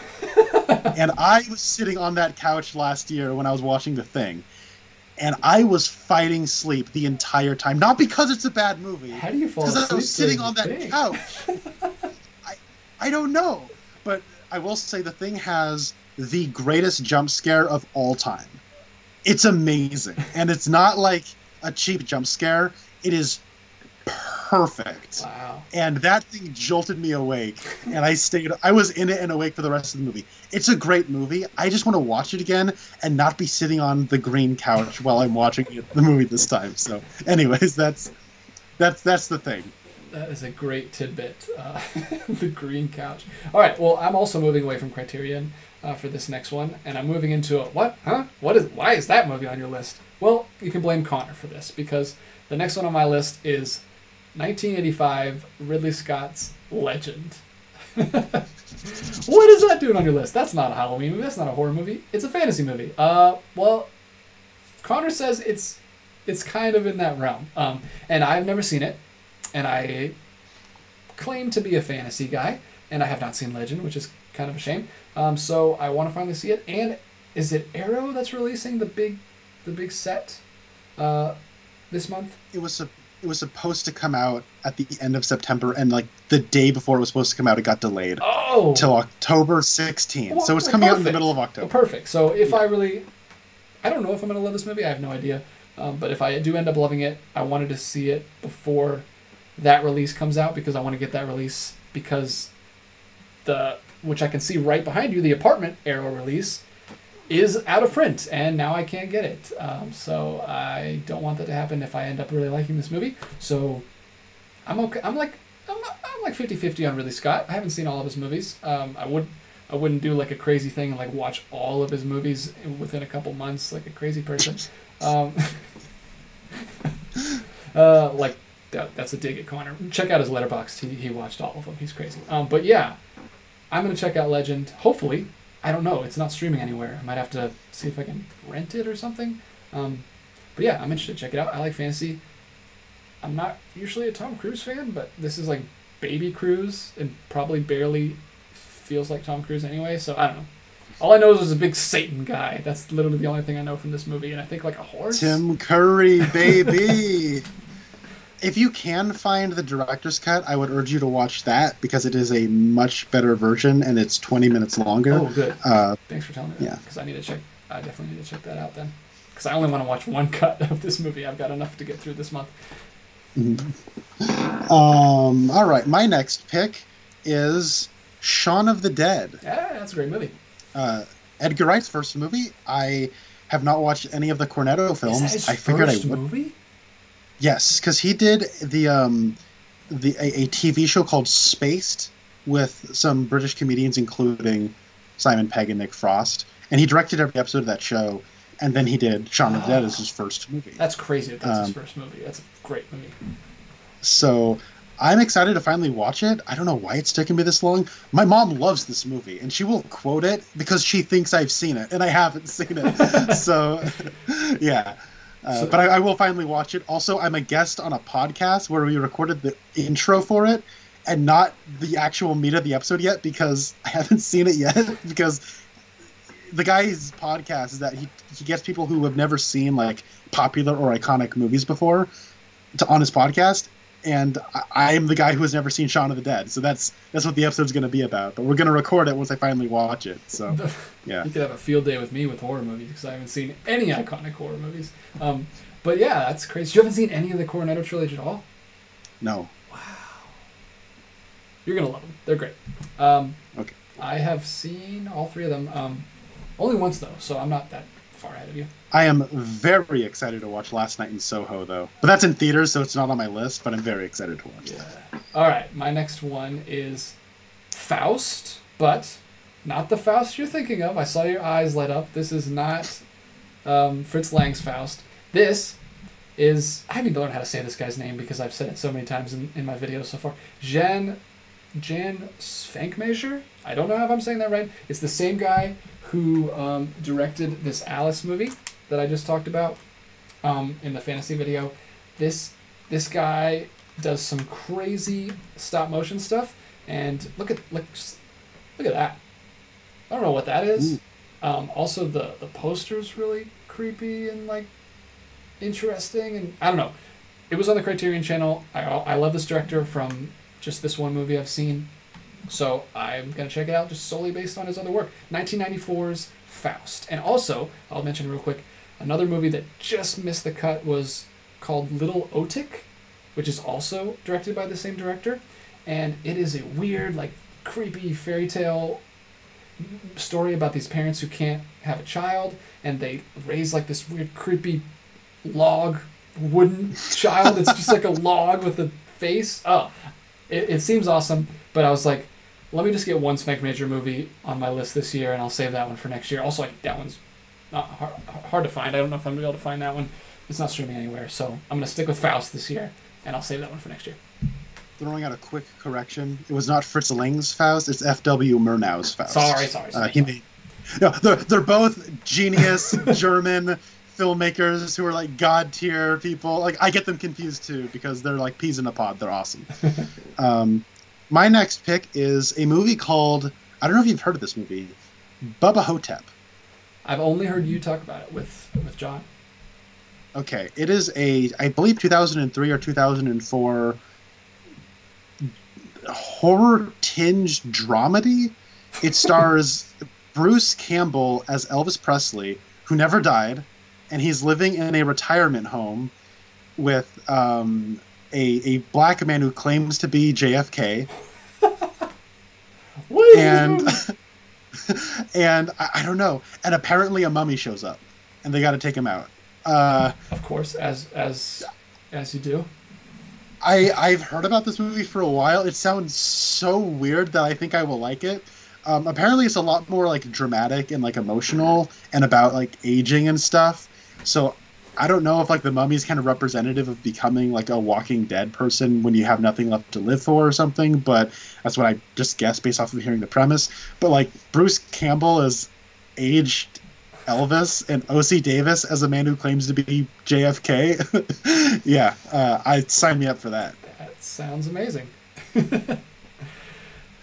Speaker 2: And I was sitting on that couch last year when I was watching The Thing, and I was fighting sleep the entire time. Not because it's a bad movie.
Speaker 1: How do you fall asleep?
Speaker 2: Because I was sitting on that couch. I don't know. But I will say The Thing has the greatest jump scare of all time. It's amazing. And it's not like a cheap jump scare. It is perfect.
Speaker 1: Wow.
Speaker 2: And that thing jolted me awake, and I was in it and awake for the rest of the movie. It's a great movie. I just want to watch it again and not be sitting on the green couch while I'm watching the movie this time. So anyways, that's The Thing.
Speaker 1: That is a great tidbit. The green couch. All right, well, I'm also moving away from Criterion. for this next one, and I'm moving into a what? Huh? Why is that movie on your list? Well, you can blame Connor for this because the next one on my list is 1985 Ridley Scott's Legend. What is that doing on your list? That's not a Halloween movie. That's not a horror movie. It's a fantasy movie. Well, Connor says it's kind of in that realm. And I've never seen it, and I claim to be a fantasy guy, and I have not seen Legend, which is kind of a shame. So I want to finally see it. And is it Arrow that's releasing the big set this month?
Speaker 2: It was supposed to come out at the end of September, and like the day before it was supposed to come out, it got delayed.
Speaker 1: Oh!
Speaker 2: Till October 16th. So it's coming out in the middle of October.
Speaker 1: Perfect. So if I don't know if I'm going to love this movie. I have no idea. But if I do end up loving it, I wanted to see it before that release comes out because I want to get that release because which I can see right behind you, the Apartment Arrow release is out of print, and now I can't get it. So I don't want that to happen if I end up really liking this movie. So I'm okay. I'm like 50-50 on Ridley Scott. I haven't seen all of his movies. I wouldn't do like a crazy thing and like watch all of his movies within a couple months like a crazy person. Like that's a dig at Connor. Check out his Letterboxd. He watched all of them. He's crazy. But yeah, I'm gonna check out Legend. Hopefully. I don't know. It's not streaming anywhere. I might have to see if I can rent it or something. But yeah, I'm interested. Check it out. I like fantasy. I'm not usually a Tom Cruise fan, but this is like baby Cruise and probably barely feels like Tom Cruise anyway. So I don't know. All I know is there's a big Satan guy. That's literally the only thing I know from this movie. And I think like a horse.
Speaker 2: Tim Curry, baby. If you can find the director's cut, I would urge you to watch that because it is a much better version and it's 20 minutes longer.
Speaker 1: Oh, good. Thanks for telling me that. Yeah. Because I definitely need to check that out then. Because I only want to watch one cut of this movie. I've got enough to get through this month.
Speaker 2: Mm-hmm. All right. My next pick is Shaun of the Dead.
Speaker 1: Yeah, that's a great movie.
Speaker 2: Edgar Wright's first movie. I have not watched any of the Cornetto films.
Speaker 1: Is that his first movie?
Speaker 2: Yes, because he did a TV show called Spaced with some British comedians, including Simon Pegg and Nick Frost, and he directed every episode of that show. And then he did Shaun of the Dead as his first movie.
Speaker 1: That's crazy. That's his first movie. That's a great movie.
Speaker 2: So I'm excited to finally watch it. I don't know why it's taken me this long. My mom loves this movie, and she will quote it because she thinks I've seen it, and I haven't seen it. So, yeah. But I will finally watch it. Also, I'm a guest on a podcast where we recorded the intro for it and not the actual meat of the episode yet because I haven't seen it yet. Because the guy's podcast is that he gets people who have never seen like popular or iconic movies before on his podcast. And I am the guy who has never seen Shaun of the Dead. So that's what the episode's going to be about. But we're going to record it once I finally watch it. So, yeah.
Speaker 1: You could have a field day with me with horror movies because I haven't seen any iconic horror movies. But yeah, that's crazy. You haven't seen any of the Cornetto trilogy at all?
Speaker 2: No.
Speaker 1: Wow. You're going to love them. They're great.
Speaker 2: Okay.
Speaker 1: I have seen all three of them. Only once, though, so I'm not that far ahead of you.
Speaker 2: I am very excited to watch Last Night in Soho, though. But that's in theaters, so it's not on my list, but I'm very excited to watch that.
Speaker 1: All right, my next one is Faust, but not the Faust you're thinking of. I saw your eyes light up. This is not Fritz Lang's Faust. This is... I haven't even learned how to say this guy's name because I've said it so many times in my videos so far. Jan Svankmajer? I don't know if I'm saying that right. It's the same guy who directed this Alice movie that I just talked about in the fantasy video. This guy does some crazy stop motion stuff, and look at that. I don't know what that is. Also, the poster's really creepy and like interesting, and I don't know. It was on the Criterion Channel. I love this director from just this one movie I've seen. So I'm going to check it out just solely based on his other work. 1994's Faust. And also, I'll mention real quick, another movie that just missed the cut was called Little Otik, which is also directed by the same director. And it is a weird, like, creepy fairy tale story about these parents who can't have a child. And they raise, like, this weird, creepy log wooden child. It's just like a log with a face. Oh, it seems awesome. But I was like, let me just get one Spank Major movie on my list this year, and I'll save that one for next year. Also, like, that one's not hard to find. I don't know if I'm going to be able to find that one. It's not streaming anywhere, so I'm going to stick with Faust this year, and I'll save that one for next year.
Speaker 2: Throwing out a quick correction. It was not Fritz Lang's Faust, it's F.W. Murnau's Faust.
Speaker 1: Sorry.
Speaker 2: He made... No, they're both genius German filmmakers who are like god tier people. Like, I get them confused too because they're like peas in a pod. They're awesome. My next pick is a movie called, I don't know if you've heard of this movie, Bubba Hotep.
Speaker 1: I've only heard you talk about it with John.
Speaker 2: Okay, it is I believe 2003 or 2004 horror tinged dramedy. It stars Bruce Campbell as Elvis Presley, who never died, and he's living in a retirement home with a black man who claims to be JFK. And I don't know. And apparently a mummy shows up, and they got to take him out.
Speaker 1: Of course, as you do.
Speaker 2: I've heard about this movie for a while. It sounds so weird that I think I will like it. Apparently it's a lot more like dramatic and like emotional and about like aging and stuff. So I don't know if like the mummy's kind of representative of becoming like a Walking Dead person when you have nothing left to live for or something, but that's what I just guessed based off of hearing the premise. But like Bruce Campbell is aged Elvis and O.C. Davis as a man who claims to be JFK. Yeah, I'd sign me up for that.
Speaker 1: That sounds amazing.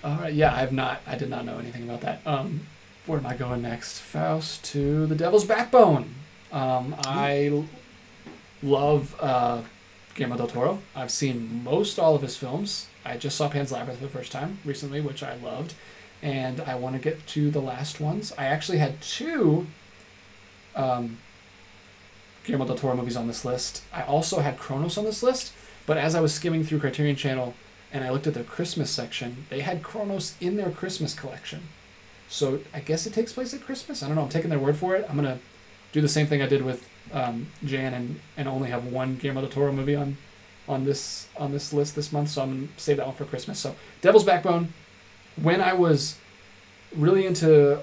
Speaker 1: All right, yeah, I did not know anything about that. Where am I going next? Faust to The Devil's Backbone. I love Guillermo del Toro. I've seen most all of his films. I just saw Pan's Labyrinth for the first time recently, which I loved, and I want to get to the last ones. I actually had two Guillermo del Toro movies on this list. I also had Kronos on this list, but as I was skimming through Criterion Channel and I looked at their Christmas section, they had Kronos in their Christmas collection. So I guess it takes place at Christmas? I don't know. I'm taking their word for it. I'm going to do the same thing I did with Jan and only have one Guillermo del Toro movie on this list this month, so I'm going to save that one for Christmas. So Devil's Backbone. When I was really into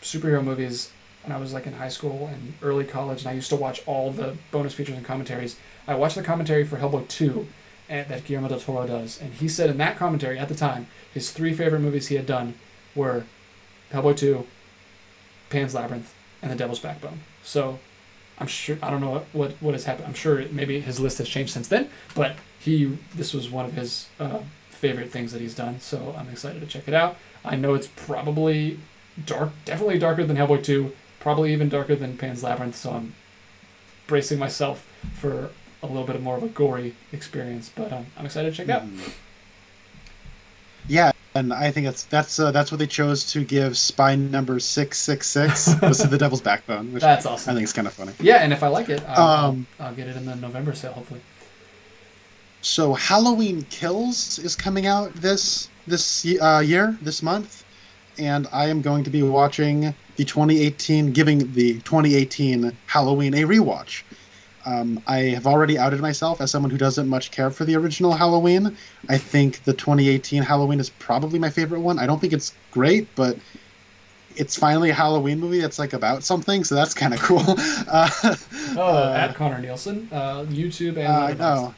Speaker 1: superhero movies when I was like in high school and early college, and I used to watch all the bonus features and commentaries, I watched the commentary for Hellboy 2 that Guillermo del Toro does, and he said in that commentary at the time his three favorite movies he had done were Hellboy 2, Pan's Labyrinth, and The Devil's Backbone. So I'm sure, I don't know what has happened. I'm sure maybe his list has changed since then, but this was one of his favorite things that he's done, so I'm excited to check it out. I know it's probably definitely darker than Hellboy 2, probably even darker than Pan's Labyrinth, so I'm bracing myself for a little bit more of a gory experience, but I'm excited to check it out.
Speaker 2: Yeah, and I think that's what they chose to give spine number 666 was to The Devil's Backbone, which
Speaker 1: that's awesome.
Speaker 2: I think it's kind of funny.
Speaker 1: Yeah, and if I like it, I'll get it in the November sale, hopefully.
Speaker 2: So Halloween Kills is coming out this month, and I am going to be watching giving the 2018 Halloween a rewatch. I have already outed myself as someone who doesn't much care for the original Halloween. I think the 2018 Halloween is probably my favorite one. I don't think it's great, but it's finally a Halloween movie that's like about something, so that's kind of cool.
Speaker 1: At Connor Nielsen, YouTube and
Speaker 2: I know.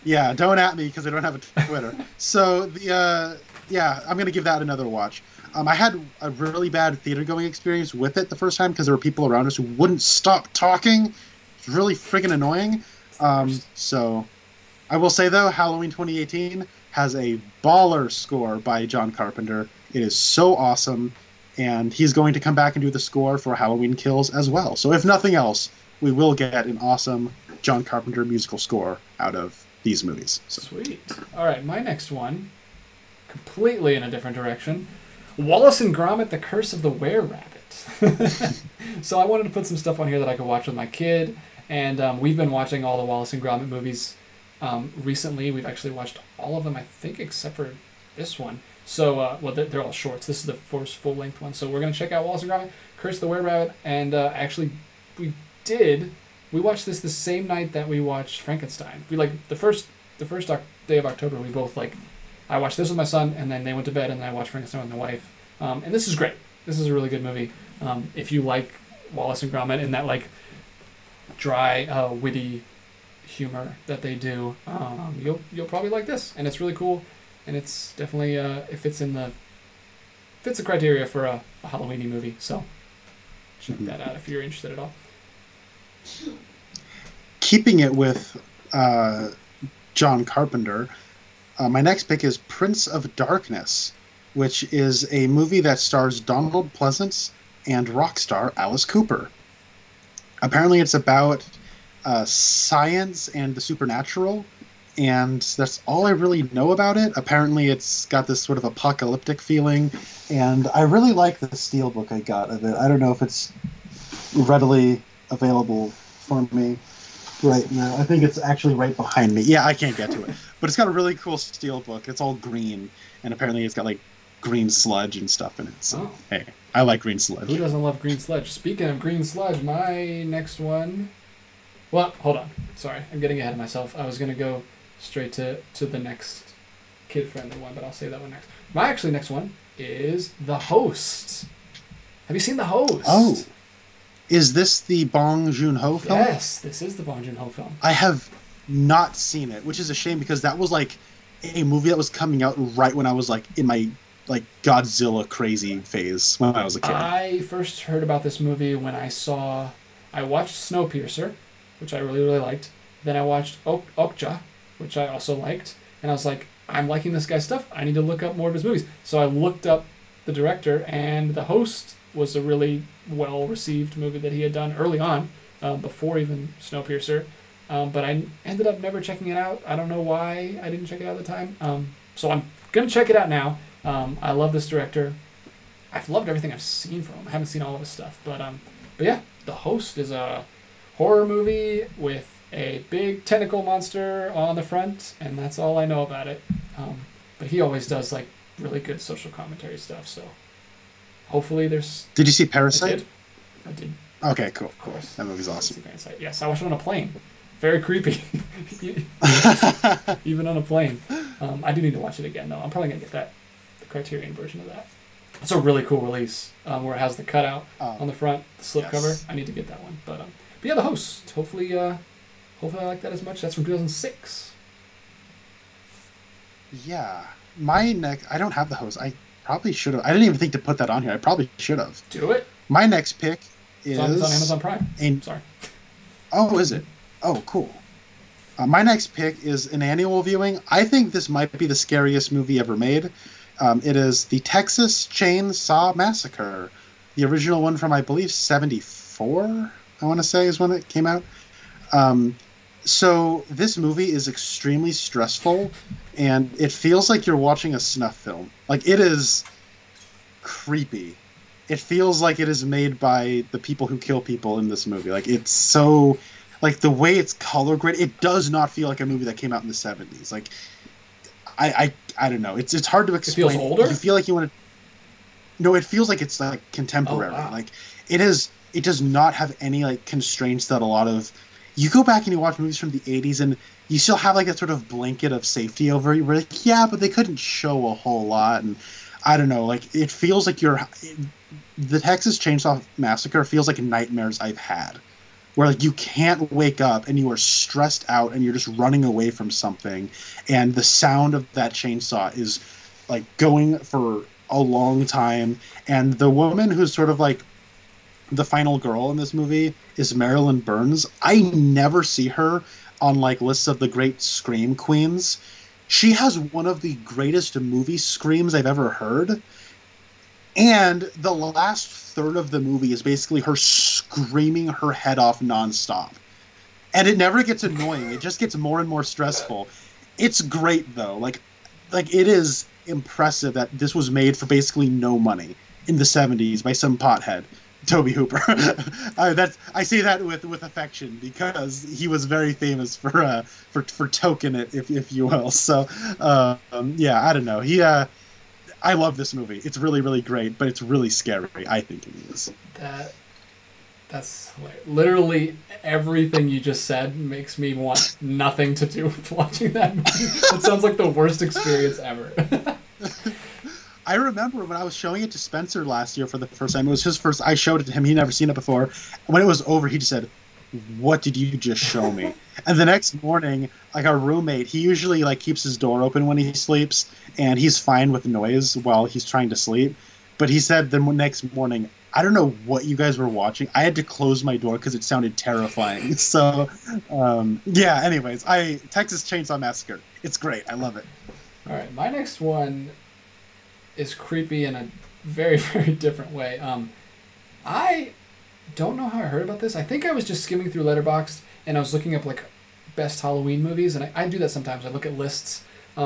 Speaker 2: Yeah, don't at me because I don't have a Twitter. So I'm gonna give that another watch. I had a really bad theater-going experience with it the first time because there were people around us who wouldn't stop talking. It's really freaking annoying. So I will say, though, Halloween 2018 has a baller score by John Carpenter. It is so awesome, and he's going to come back and do the score for Halloween Kills as well. So if nothing else, we will get an awesome John Carpenter musical score out of these movies. So.
Speaker 1: Sweet. All right, my next one, completely in a different direction. Wallace and Gromit, The Curse of the Were-Rabbit. So I wanted to put some stuff on here that I could watch with my kid, and we've been watching all the Wallace and Gromit movies recently. We've actually watched all of them, I think, except for this one. So, they're all shorts. This is the first full-length one. So we're going to check out Wallace and Gromit, Curse of the Were-Rabbit, and actually we watched this the same night that we watched Frankenstein. We the first day of October, we both I watched this with my son, and then they went to bed, and then I watched Frankenstein with my wife. And this is great. This is a really good movie. If you like Wallace and Gromit and that like dry, witty humor that they do, you'll probably like this, and it's really cool, and it's definitely it fits the criteria for a Halloween-y movie. So check that out if you're interested at all.
Speaker 2: Keeping it with John Carpenter, my next pick is Prince of Darkness, which is a movie that stars Donald Pleasance and rock star Alice Cooper. Apparently it's about science and the supernatural, and that's all I really know about it. Apparently it's got this sort of apocalyptic feeling, and I really like the steelbook I got of it. I don't know if it's readily available for me right now. I think it's actually right behind me. Yeah, I can't get to it. But it's got a really cool steelbook. It's all green, and apparently it's got like green sludge and stuff in it. So, hey, I like green sludge.
Speaker 1: Who doesn't love green sludge? Speaking of green sludge, my next one... Well, hold on. Sorry, I'm getting ahead of myself. I was going to go straight to the next kid-friendly one, but I'll save that one next. My actually next one is The Host. Have you seen The Host?
Speaker 2: Oh. Is this the Bong Joon-ho film?
Speaker 1: Yes, this is the Bong Joon-ho film.
Speaker 2: I have not seen it, which is a shame because that was like a movie that was coming out right when I was like in my like Godzilla crazy phase when I was a kid.
Speaker 1: I first heard about this movie when I watched Snowpiercer, which I really, really liked. Then I watched Okja, which I also liked. And I was like, I'm liking this guy's stuff. I need to look up more of his movies. So I looked up the director, and The Host was a really well-received movie that he had done early on, before even Snowpiercer. But I ended up never checking it out. I don't know why I didn't check it out at the time. So I'm going to check it out now. I love this director. I've loved everything I've seen from him. I haven't seen all of his stuff. But yeah, The Host is a horror movie with a big tentacle monster on the front, and that's all I know about it. But he always does like really good social commentary stuff, so hopefully there's...
Speaker 2: Did you see Parasite?
Speaker 1: I did.
Speaker 2: Okay, cool.
Speaker 1: Of course.
Speaker 2: That movie's awesome.
Speaker 1: Parasite. Yes, I watched it on a plane. Very creepy. Even on a plane. I do need to watch it again, though. I'm probably going to get the Criterion version of that. It's a really cool release where it has the cutout on the front, the slipcover. I need to get that one. But yeah, The Host. Hopefully I like that as much. That's from 2006.
Speaker 2: Yeah. My next... I don't have The Host. I probably should have. I didn't even think to put that on here. I probably should have.
Speaker 1: Do it.
Speaker 2: My next pick is...
Speaker 1: It's on Amazon Prime. Sorry.
Speaker 2: Oh, is it? Oh, cool. My next pick is an annual viewing. I think this might be the scariest movie ever made. It is the Texas Chainsaw Massacre. The original one from, I believe, 74, I want to say, is when it came out. So this movie is extremely stressful, and it feels like you're watching a snuff film. Like, it is creepy. It feels like it is made by the people who kill people in this movie. Like, it's so... Like, the way it's color graded, it does not feel like a movie that came out in the 70s. Like, I don't know. It's hard to explain.
Speaker 1: It feels older?
Speaker 2: You feel like you want to... No, it feels like it's, like, contemporary. Oh, wow. Like, it does not have any, like, constraints that a lot of... You go back and you watch movies from the 80s, and you still have, like, a sort of blanket of safety over it. We're like, yeah, but they couldn't show a whole lot, and I don't know. Like, it feels like the Texas Chainsaw Massacre feels like nightmares I've had. Where like you can't wake up and you are stressed out and you're just running away from something, and the sound of that chainsaw is like going for a long time. And the woman who's sort of like the final girl in this movie is Marilyn Burns. I never see her on like lists of the great scream queens. She has one of the greatest movie screams I've ever heard. And the last third of the movie is basically her screaming her head off nonstop. And it never gets annoying. It just gets more and more stressful. It's great, though. Like it is impressive that this was made for basically no money in the 70s by some pothead, Toby Hooper. I say that with affection because he was very famous for toking it, if you will. So, yeah, I don't know. I love this movie. It's really, really great, but it's really scary. I think it is.
Speaker 1: That's literally everything you just said makes me want nothing to do with watching that movie. It sounds like the worst experience ever.
Speaker 2: I remember when I was showing it to Spencer last year for the first time. It was his first. I showed it to him. He'd never seen it before. When it was over, he just said, "What did you just show me?" And the next morning, like our roommate, he usually like keeps his door open when he sleeps, and he's fine with noise while he's trying to sleep. But he said the next morning, I don't know what you guys were watching. I had to close my door because it sounded terrifying. So, yeah. Anyways, Texas Chainsaw Massacre. It's great. I love it.
Speaker 1: All right, my next one is creepy in a very, very different way. I don't know how I heard about this. I think I was just skimming through Letterboxd and I was looking up like best Halloween movies, and I do that sometimes. I look at lists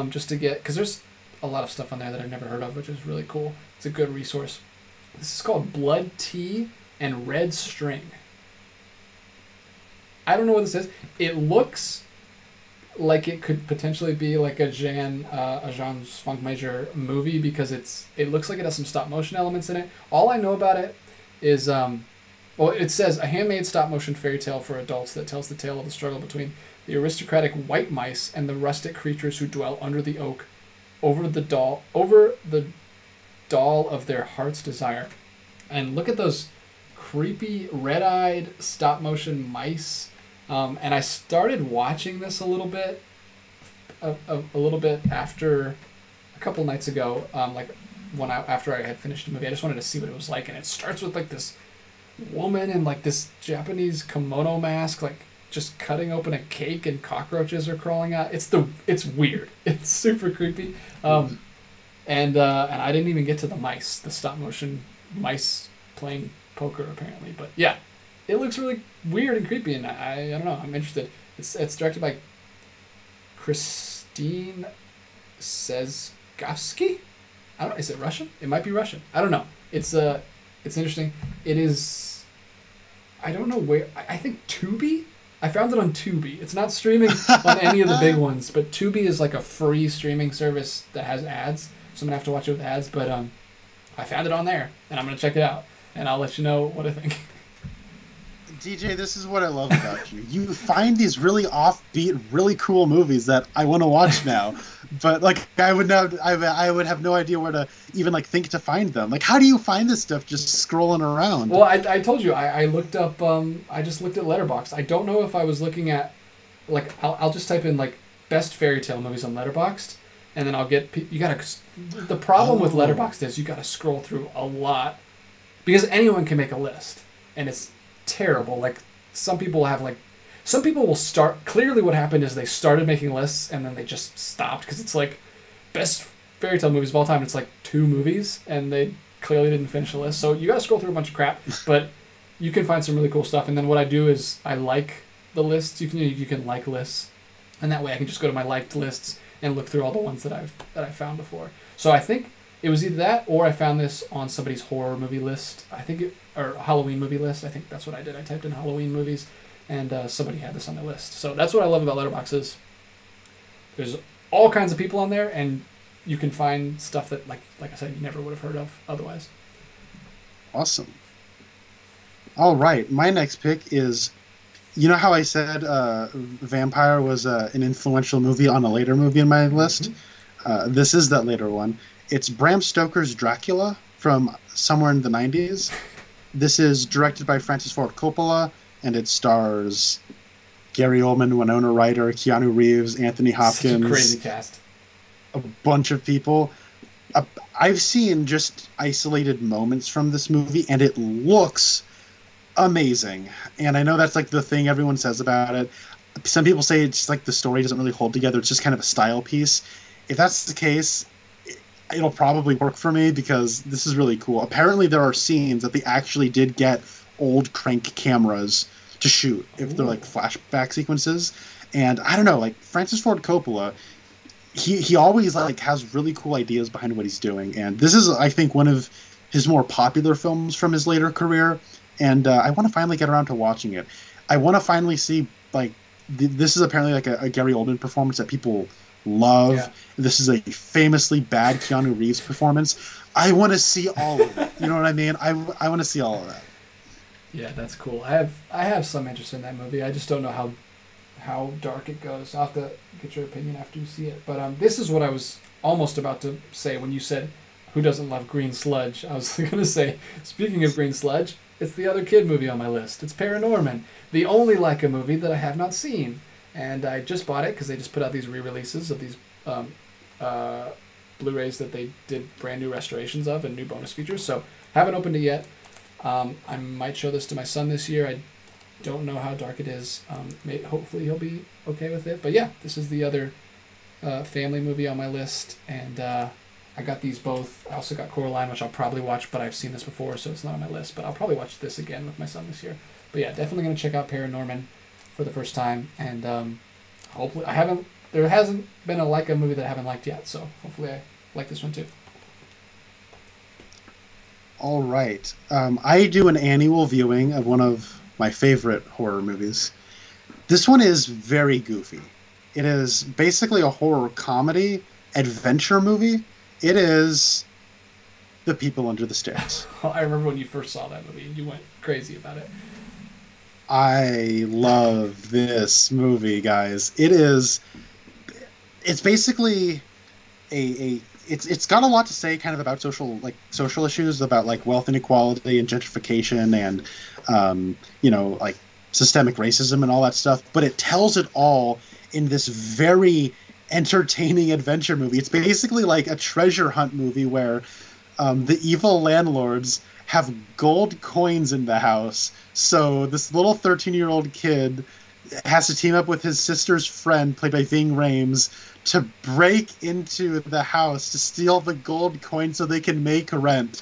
Speaker 1: just to get, because there's a lot of stuff on there that I've never heard of, which is really cool. It's a good resource. This is called Blood Tea and Red String. I don't know what this is. It looks like it could potentially be like a Jean Major movie because it looks like it has some stop motion elements in it. All I know about it is it says a handmade stop motion fairy tale for adults that tells the tale of the struggle between the aristocratic white mice and the rustic creatures who dwell under the oak over the doll of their heart's desire. And look at those creepy red-eyed stop motion mice. And I started watching this a little bit after a couple nights ago, after I had finished the movie. I just wanted to see what it was like, and it starts with like this woman in like this Japanese kimono mask, like just cutting open a cake and cockroaches are crawling out. It's weird. It's super creepy. And I didn't even get to the mice, the stop motion mice playing poker apparently. But yeah, it looks really weird and creepy, and I don't know. I'm interested. It's directed by Christine Sezgavsky. I don't know. Is it Russian? It might be Russian. I don't know. It's interesting. It is. I don't know where. I think Tubi. I found it on Tubi. It's not streaming on any of the big ones, but Tubi is like a free streaming service that has ads. So I'm gonna have to watch it with ads. But I found it on there, and I'm gonna check it out, and I'll let you know what I think.
Speaker 2: DJ, this is what I love about you. You find these really offbeat, really cool movies that I want to watch now, but like I would have no idea where to even like think to find them. Like, how do you find this stuff just scrolling around?
Speaker 1: Well, I told you I looked up. I just looked at Letterboxd. I don't know if I was looking at like I'll just type in like best fairy tale movies on Letterboxd, and then I'll get you gotta. The problem with Letterboxd is you gotta scroll through a lot because anyone can make a list, and it's terrible. Like some people will start. Clearly what happened is they started making lists and then they just stopped because it's like best fairy tale movies of all time. It's like 2 movies and they clearly didn't finish the list. So you gotta scroll through a bunch of crap, but you can find some really cool stuff. And then what I do is I like the lists. You can like lists, and that way I can just go to my liked lists and look through all the ones that I've found before. So I think it was either that or I found this on somebody's horror movie list. Or Halloween movie list. I think that's what I did. I typed in Halloween movies, and somebody had this on their list. So that's what I love about Letterboxd is there's all kinds of people on there, and you can find stuff that, like I said, you never would have heard of otherwise.
Speaker 2: Awesome. All right, my next pick is, you know how I said Vampire was an influential movie on a later movie in my list? Mm-hmm. This is that later one. It's Bram Stoker's Dracula from somewhere in the 90s. This is directed by Francis Ford Coppola, and it stars Gary Oldman, Winona Ryder, Keanu Reeves, Anthony Hopkins.
Speaker 1: Such a crazy cast.
Speaker 2: A bunch of people. I've seen just isolated moments from this movie, and it looks amazing. And I know that's like the thing everyone says about it. Some people say it's like the story doesn't really hold together. It's just kind of a style piece. If that's the case, it'll probably work for me because this is really cool. Apparently there are scenes that they actually did get old crank cameras to shoot if they're like flashback sequences. And I don't know, like Francis Ford Coppola, he always like has really cool ideas behind what he's doing. And this is, I think, one of his more popular films from his later career. And I want to finally get around to watching it. I want to finally see, like, this is apparently like a Gary Oldman performance that people love. Yeah. This is a famously bad Keanu Reeves performance. I want to see all of it. You know what I mean? I want to see all of that.
Speaker 1: Yeah, that's cool. I have some interest in that movie. I just don't know how dark it goes. I'll have to get your opinion after you see it. But this is what I was almost about to say when you said, "Who doesn't love green sludge?" I was going to say, speaking of green sludge, it's the other kid movie on my list. It's Paranorman, the only Leica movie that I have not seen. And I just bought it because they just put out these re-releases of these Blu-rays that they did brand new restorations of and new bonus features. So haven't opened it yet. I might show this to my son this year. I don't know how dark it is. Hopefully he'll be okay with it. But yeah, this is the other family movie on my list. And I got these both. I also got Coraline, which I'll probably watch, but I've seen this before, so it's not on my list. But I'll probably watch this again with my son this year. But yeah, definitely going to check out Paranorman for the first time. And hopefully there hasn't been a Leica movie that I haven't liked yet. So hopefully I like this one too.
Speaker 2: All right. I do an annual viewing of one of my favorite horror movies. This one is very goofy. It is basically a horror comedy adventure movie. It is The People Under the Stairs.
Speaker 1: I remember when you first saw that movie and you went crazy about it.
Speaker 2: I love this movie, guys. It's basically it's got a lot to say kind of about social issues, about like wealth inequality and gentrification and like systemic racism and all that stuff, but it tells it all in this very entertaining adventure movie. It's basically like a treasure hunt movie where the evil landlords have gold coins in the house. So this little 13-year-old kid has to team up with his sister's friend, played by Ving Rhames, to break into the house to steal the gold coin so they can make rent.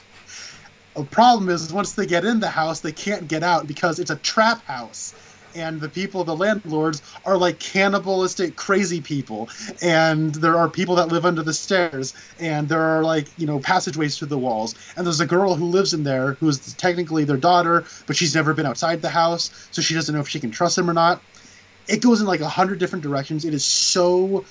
Speaker 2: The problem is, once they get in the house, they can't get out because it's a trap house. And the landlords, are like cannibalistic, crazy people. And there are people that live under the stairs. And there are passageways through the walls. And there's a girl who lives in there who is technically their daughter, but she's never been outside the house, so she doesn't know if she can trust them or not. It goes in 100 different directions. It is so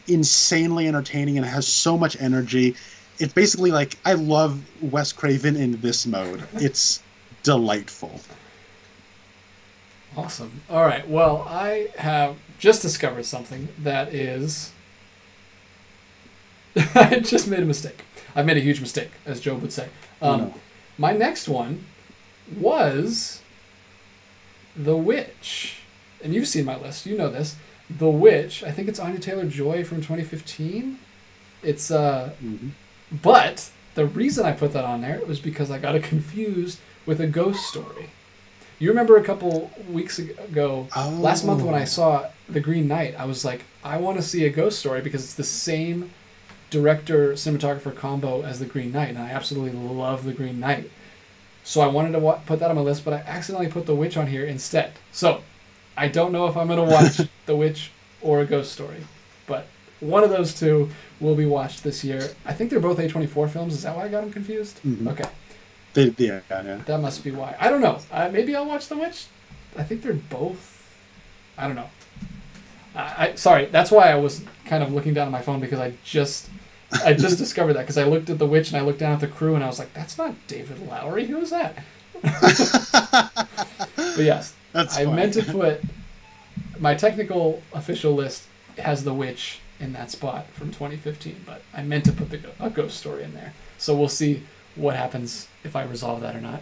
Speaker 2: insanely entertaining and it has so much energy. It's basically I love Wes Craven in this mode. It's delightful.
Speaker 1: Awesome. All right. Well, I have just discovered something that is... I just made a mistake. I've made a huge mistake, as Job would say. My next one was The Witch. And you've seen my list. You know this. The Witch. I think it's Anya Taylor-Joy from 2015. It's... But the reason I put that on there was because I got it confused with A Ghost Story. You remember a couple weeks ago, last month when I saw The Green Knight, I was like, I want to see A Ghost Story because it's the same director-cinematographer combo as The Green Knight, and I absolutely love The Green Knight. So I wanted to put that on my list, but I accidentally put The Witch on here instead. So I don't know if I'm going to watch The Witch or A Ghost Story, but one of those two will be watched this year. I think they're both A24 films. Is that why I got them confused? Mm-hmm. Okay.
Speaker 2: Yeah.
Speaker 1: That must be why. I don't know. Maybe I'll watch The Witch. I think they're both... I don't know. Sorry, that's why I was kind of looking down at my phone because I just discovered that because I looked at The Witch and I looked down at the crew and I was like, that's not David Lowery. Who is that? But yes, I meant to put... My technical official list has The Witch in that spot from 2015, but I meant to put A Ghost Story in there. So we'll see what happens if I resolve that or not.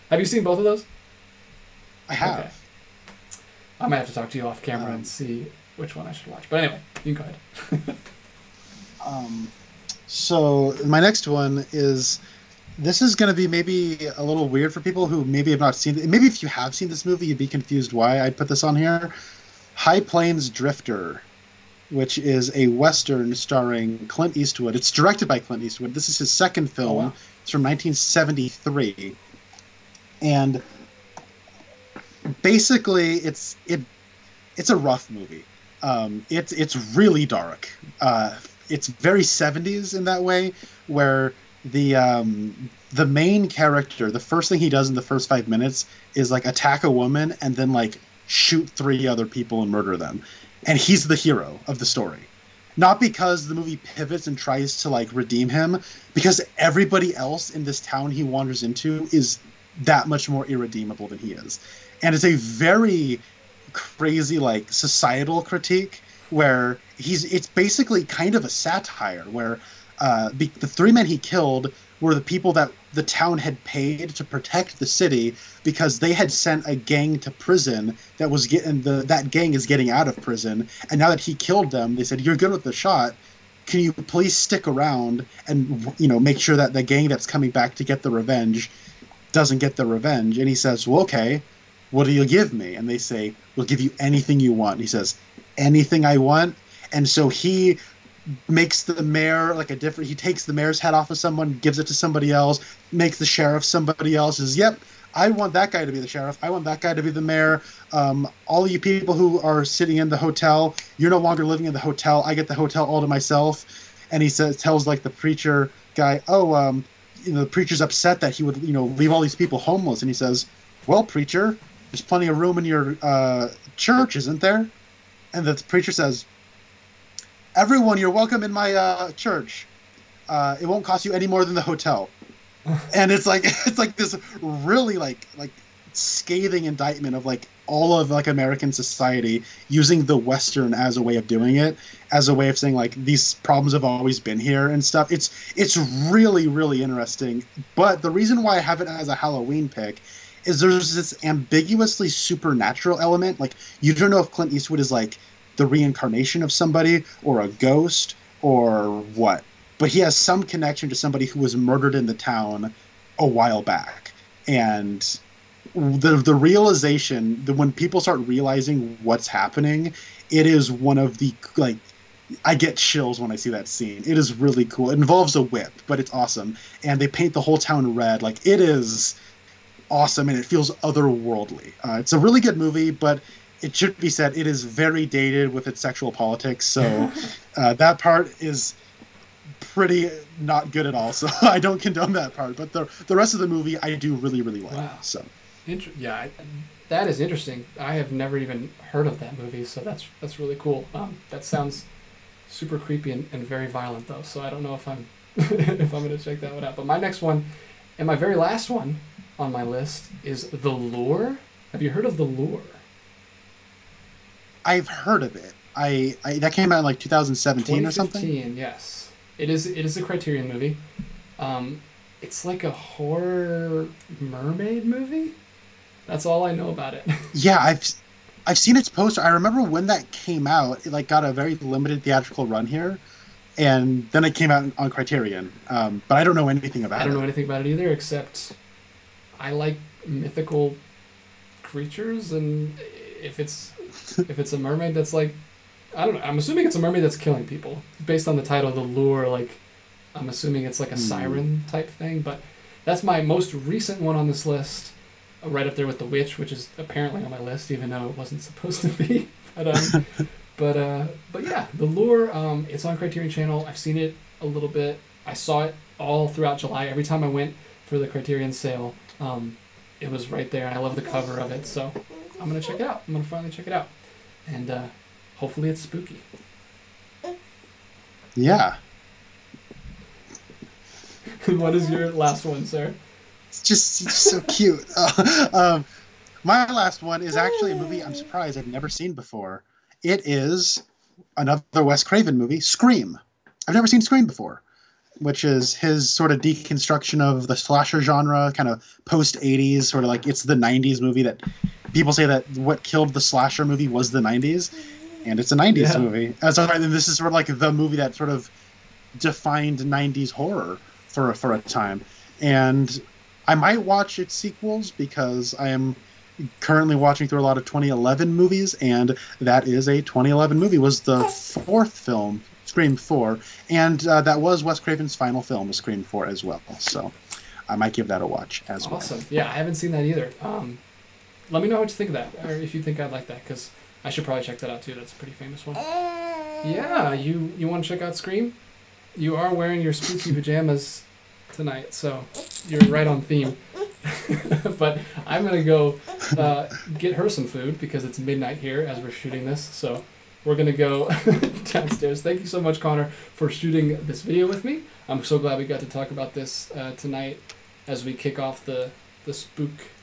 Speaker 1: Have you seen both of those?
Speaker 2: I have. Okay.
Speaker 1: I might have to talk to you off camera and see which one I should watch. But anyway, you can go ahead.
Speaker 2: So my next one is... This is going to be maybe a little weird for people who maybe have not seen it. Maybe if you have seen this movie, you'd be confused why I'd put this on here. High Plains Drifter, which is a Western starring Clint Eastwood. It's directed by Clint Eastwood. This is his second film. Oh, wow. It's from 1973. And basically, it's a rough movie. It's really dark. It's very 70s in that way, where the main character, the first thing he does in the first 5 minutes is attack a woman and then shoot 3 other people and murder them. And he's the hero of the story. Not because the movie pivots and tries to redeem him, because everybody else in this town he wanders into is that much more irredeemable than he is. And it's a very crazy, like, societal critique where it's basically kind of a satire where the three men he killed were the people that the town had paid to protect the city because they had sent a gang to prison that was that gang is getting out of prison, and now that he killed them, they said, "You're good with the shot. Can you please stick around and, you know, make sure that the gang that's coming back to get the revenge doesn't get the revenge?" And he says, "Well, okay, what do you give me?" And they say, "We'll give you anything you want." And he says, "Anything I want?" And so he makes the mayor he takes the mayor's head off of someone, gives it to somebody else, makes the sheriff somebody else, says, "Yep, I want that guy to be the sheriff. I want that guy to be the mayor. All you people who are sitting in the hotel, you're no longer living in the hotel. I get the hotel all to myself." And he tells like the preacher guy, you know, the preacher's upset that he would, you know, leave all these people homeless. And he says, "Well, preacher, there's plenty of room in your church, isn't there?" And the preacher says, "Everyone, you're welcome in my church. It won't cost you any more than the hotel." And it's like this really like scathing indictment of like all of like American society using the Western as a way of doing it, as a way of saying like these problems have always been here and stuff. It's really, really interesting. But the reason why I have it as a Halloween pick is there's this ambiguously supernatural element. Like, you don't know if Clint Eastwood is like the reincarnation of somebody or a ghost or what, but he has some connection to somebody who was murdered in the town a while back. And the realization that when people start realizing what's happening, it is one of the, like, I get chills when I see that scene. It is really cool. It involves a whip, but it's awesome. And they paint the whole town red. Like, it is awesome, and it feels otherworldly. It's a really good movie, but it should be said, it is very dated with its sexual politics, so that part is pretty not good at all. So I don't condone that part, but the rest of the movie I do really, really like.
Speaker 1: Wow.
Speaker 2: So
Speaker 1: that is interesting. I have never even heard of that movie, so that's really cool. That sounds super creepy and very violent though, so I don't know if I'm if I'm gonna check that one out. But my next one, and my very last one on my list, is The Lure. Have you heard of The Lure?
Speaker 2: I've heard of it. I that came out in like 2017 or something.
Speaker 1: 2015, yes. It is a Criterion movie. It's like a horror mermaid movie. That's all I know about it. Yeah,
Speaker 2: I've seen its poster. I remember when that came out, it like got a very limited theatrical run here, and then it came out on Criterion. But I don't know anything about it.
Speaker 1: I don't know anything about it either, except I like mythical creatures, and if it's a mermaid that's like, I don't know, I'm assuming it's a mermaid that's killing people. Based on the title, The Lure, like, I'm assuming it's like a siren type thing, but that's my most recent one on this list, right up there with The Witch, which is apparently on my list, even though it wasn't supposed to be. But yeah, The Lure, it's on Criterion Channel. I've seen it a little bit. I saw it all throughout July. Every time I went for the Criterion sale, it was right there, and I love the cover of it, so I'm going to check it out. I'm going to finally check it out. And hopefully it's spooky.
Speaker 2: Yeah.
Speaker 1: What is your last one, sir?
Speaker 2: It's just so cute. My last one is actually a movie I'm surprised I've never seen before. It is another Wes Craven movie, Scream. I've never seen Scream before, which is his sort of deconstruction of the slasher genre, kind of post-'80s, sort of like it's the 90s movie that people say that what killed the slasher movie was the 90s, and it's a 90s movie. And this is sort of like the movie that sort of defined 90s horror for a time. And I might watch its sequels because I am currently watching through a lot of 2011 movies, and that is a 2011 movie. It was the fourth film, Scream 4, and that was Wes Craven's final film, Scream 4 as well. So I might give that a watch as well.
Speaker 1: Awesome. Yeah, I haven't seen that either. Let me know what you think of that, or if you think I'd like that, because I should probably check that out too. That's a pretty famous one. Yeah, you want to check out Scream? You are wearing your spooky pajamas tonight, so you're right on theme. But I'm going to go get her some food because it's midnight here as we're shooting this, so we're going to go downstairs. Thank you so much, Connor, for shooting this video with me. I'm so glad we got to talk about this tonight as we kick off the the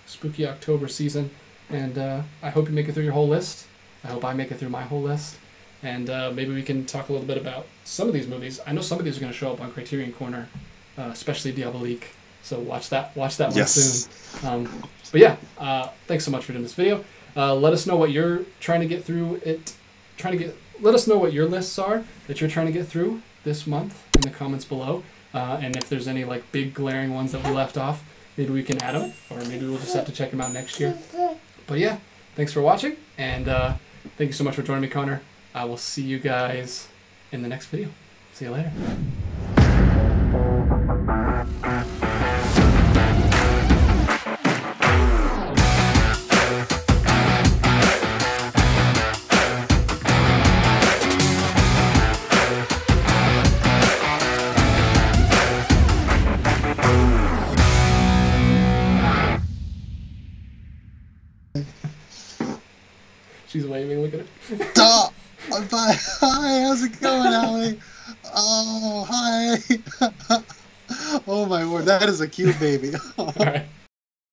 Speaker 1: spooky October season. And I hope you make it through your whole list. I hope I make it through my whole list. And maybe we can talk a little bit about some of these movies. I know some of these are going to show up on Criterion Corner, especially Diabolique. So watch that one soon. But yeah, thanks so much for doing this video. Let us know what you're trying to get through. Let us know what your lists are that you're trying to get through this month in the comments below. And if there's any like big glaring ones that we left off, maybe we can add them, or maybe we'll just have to check them out next year. But yeah, thanks for watching, and thank you so much for joining me, Connor. I will see you guys in the next video. See you later. She's waving, look at her.
Speaker 2: Stop! Bye. Hi, how's it going, Allie? Oh, hi. Oh my word, that is a cute baby.
Speaker 1: All right.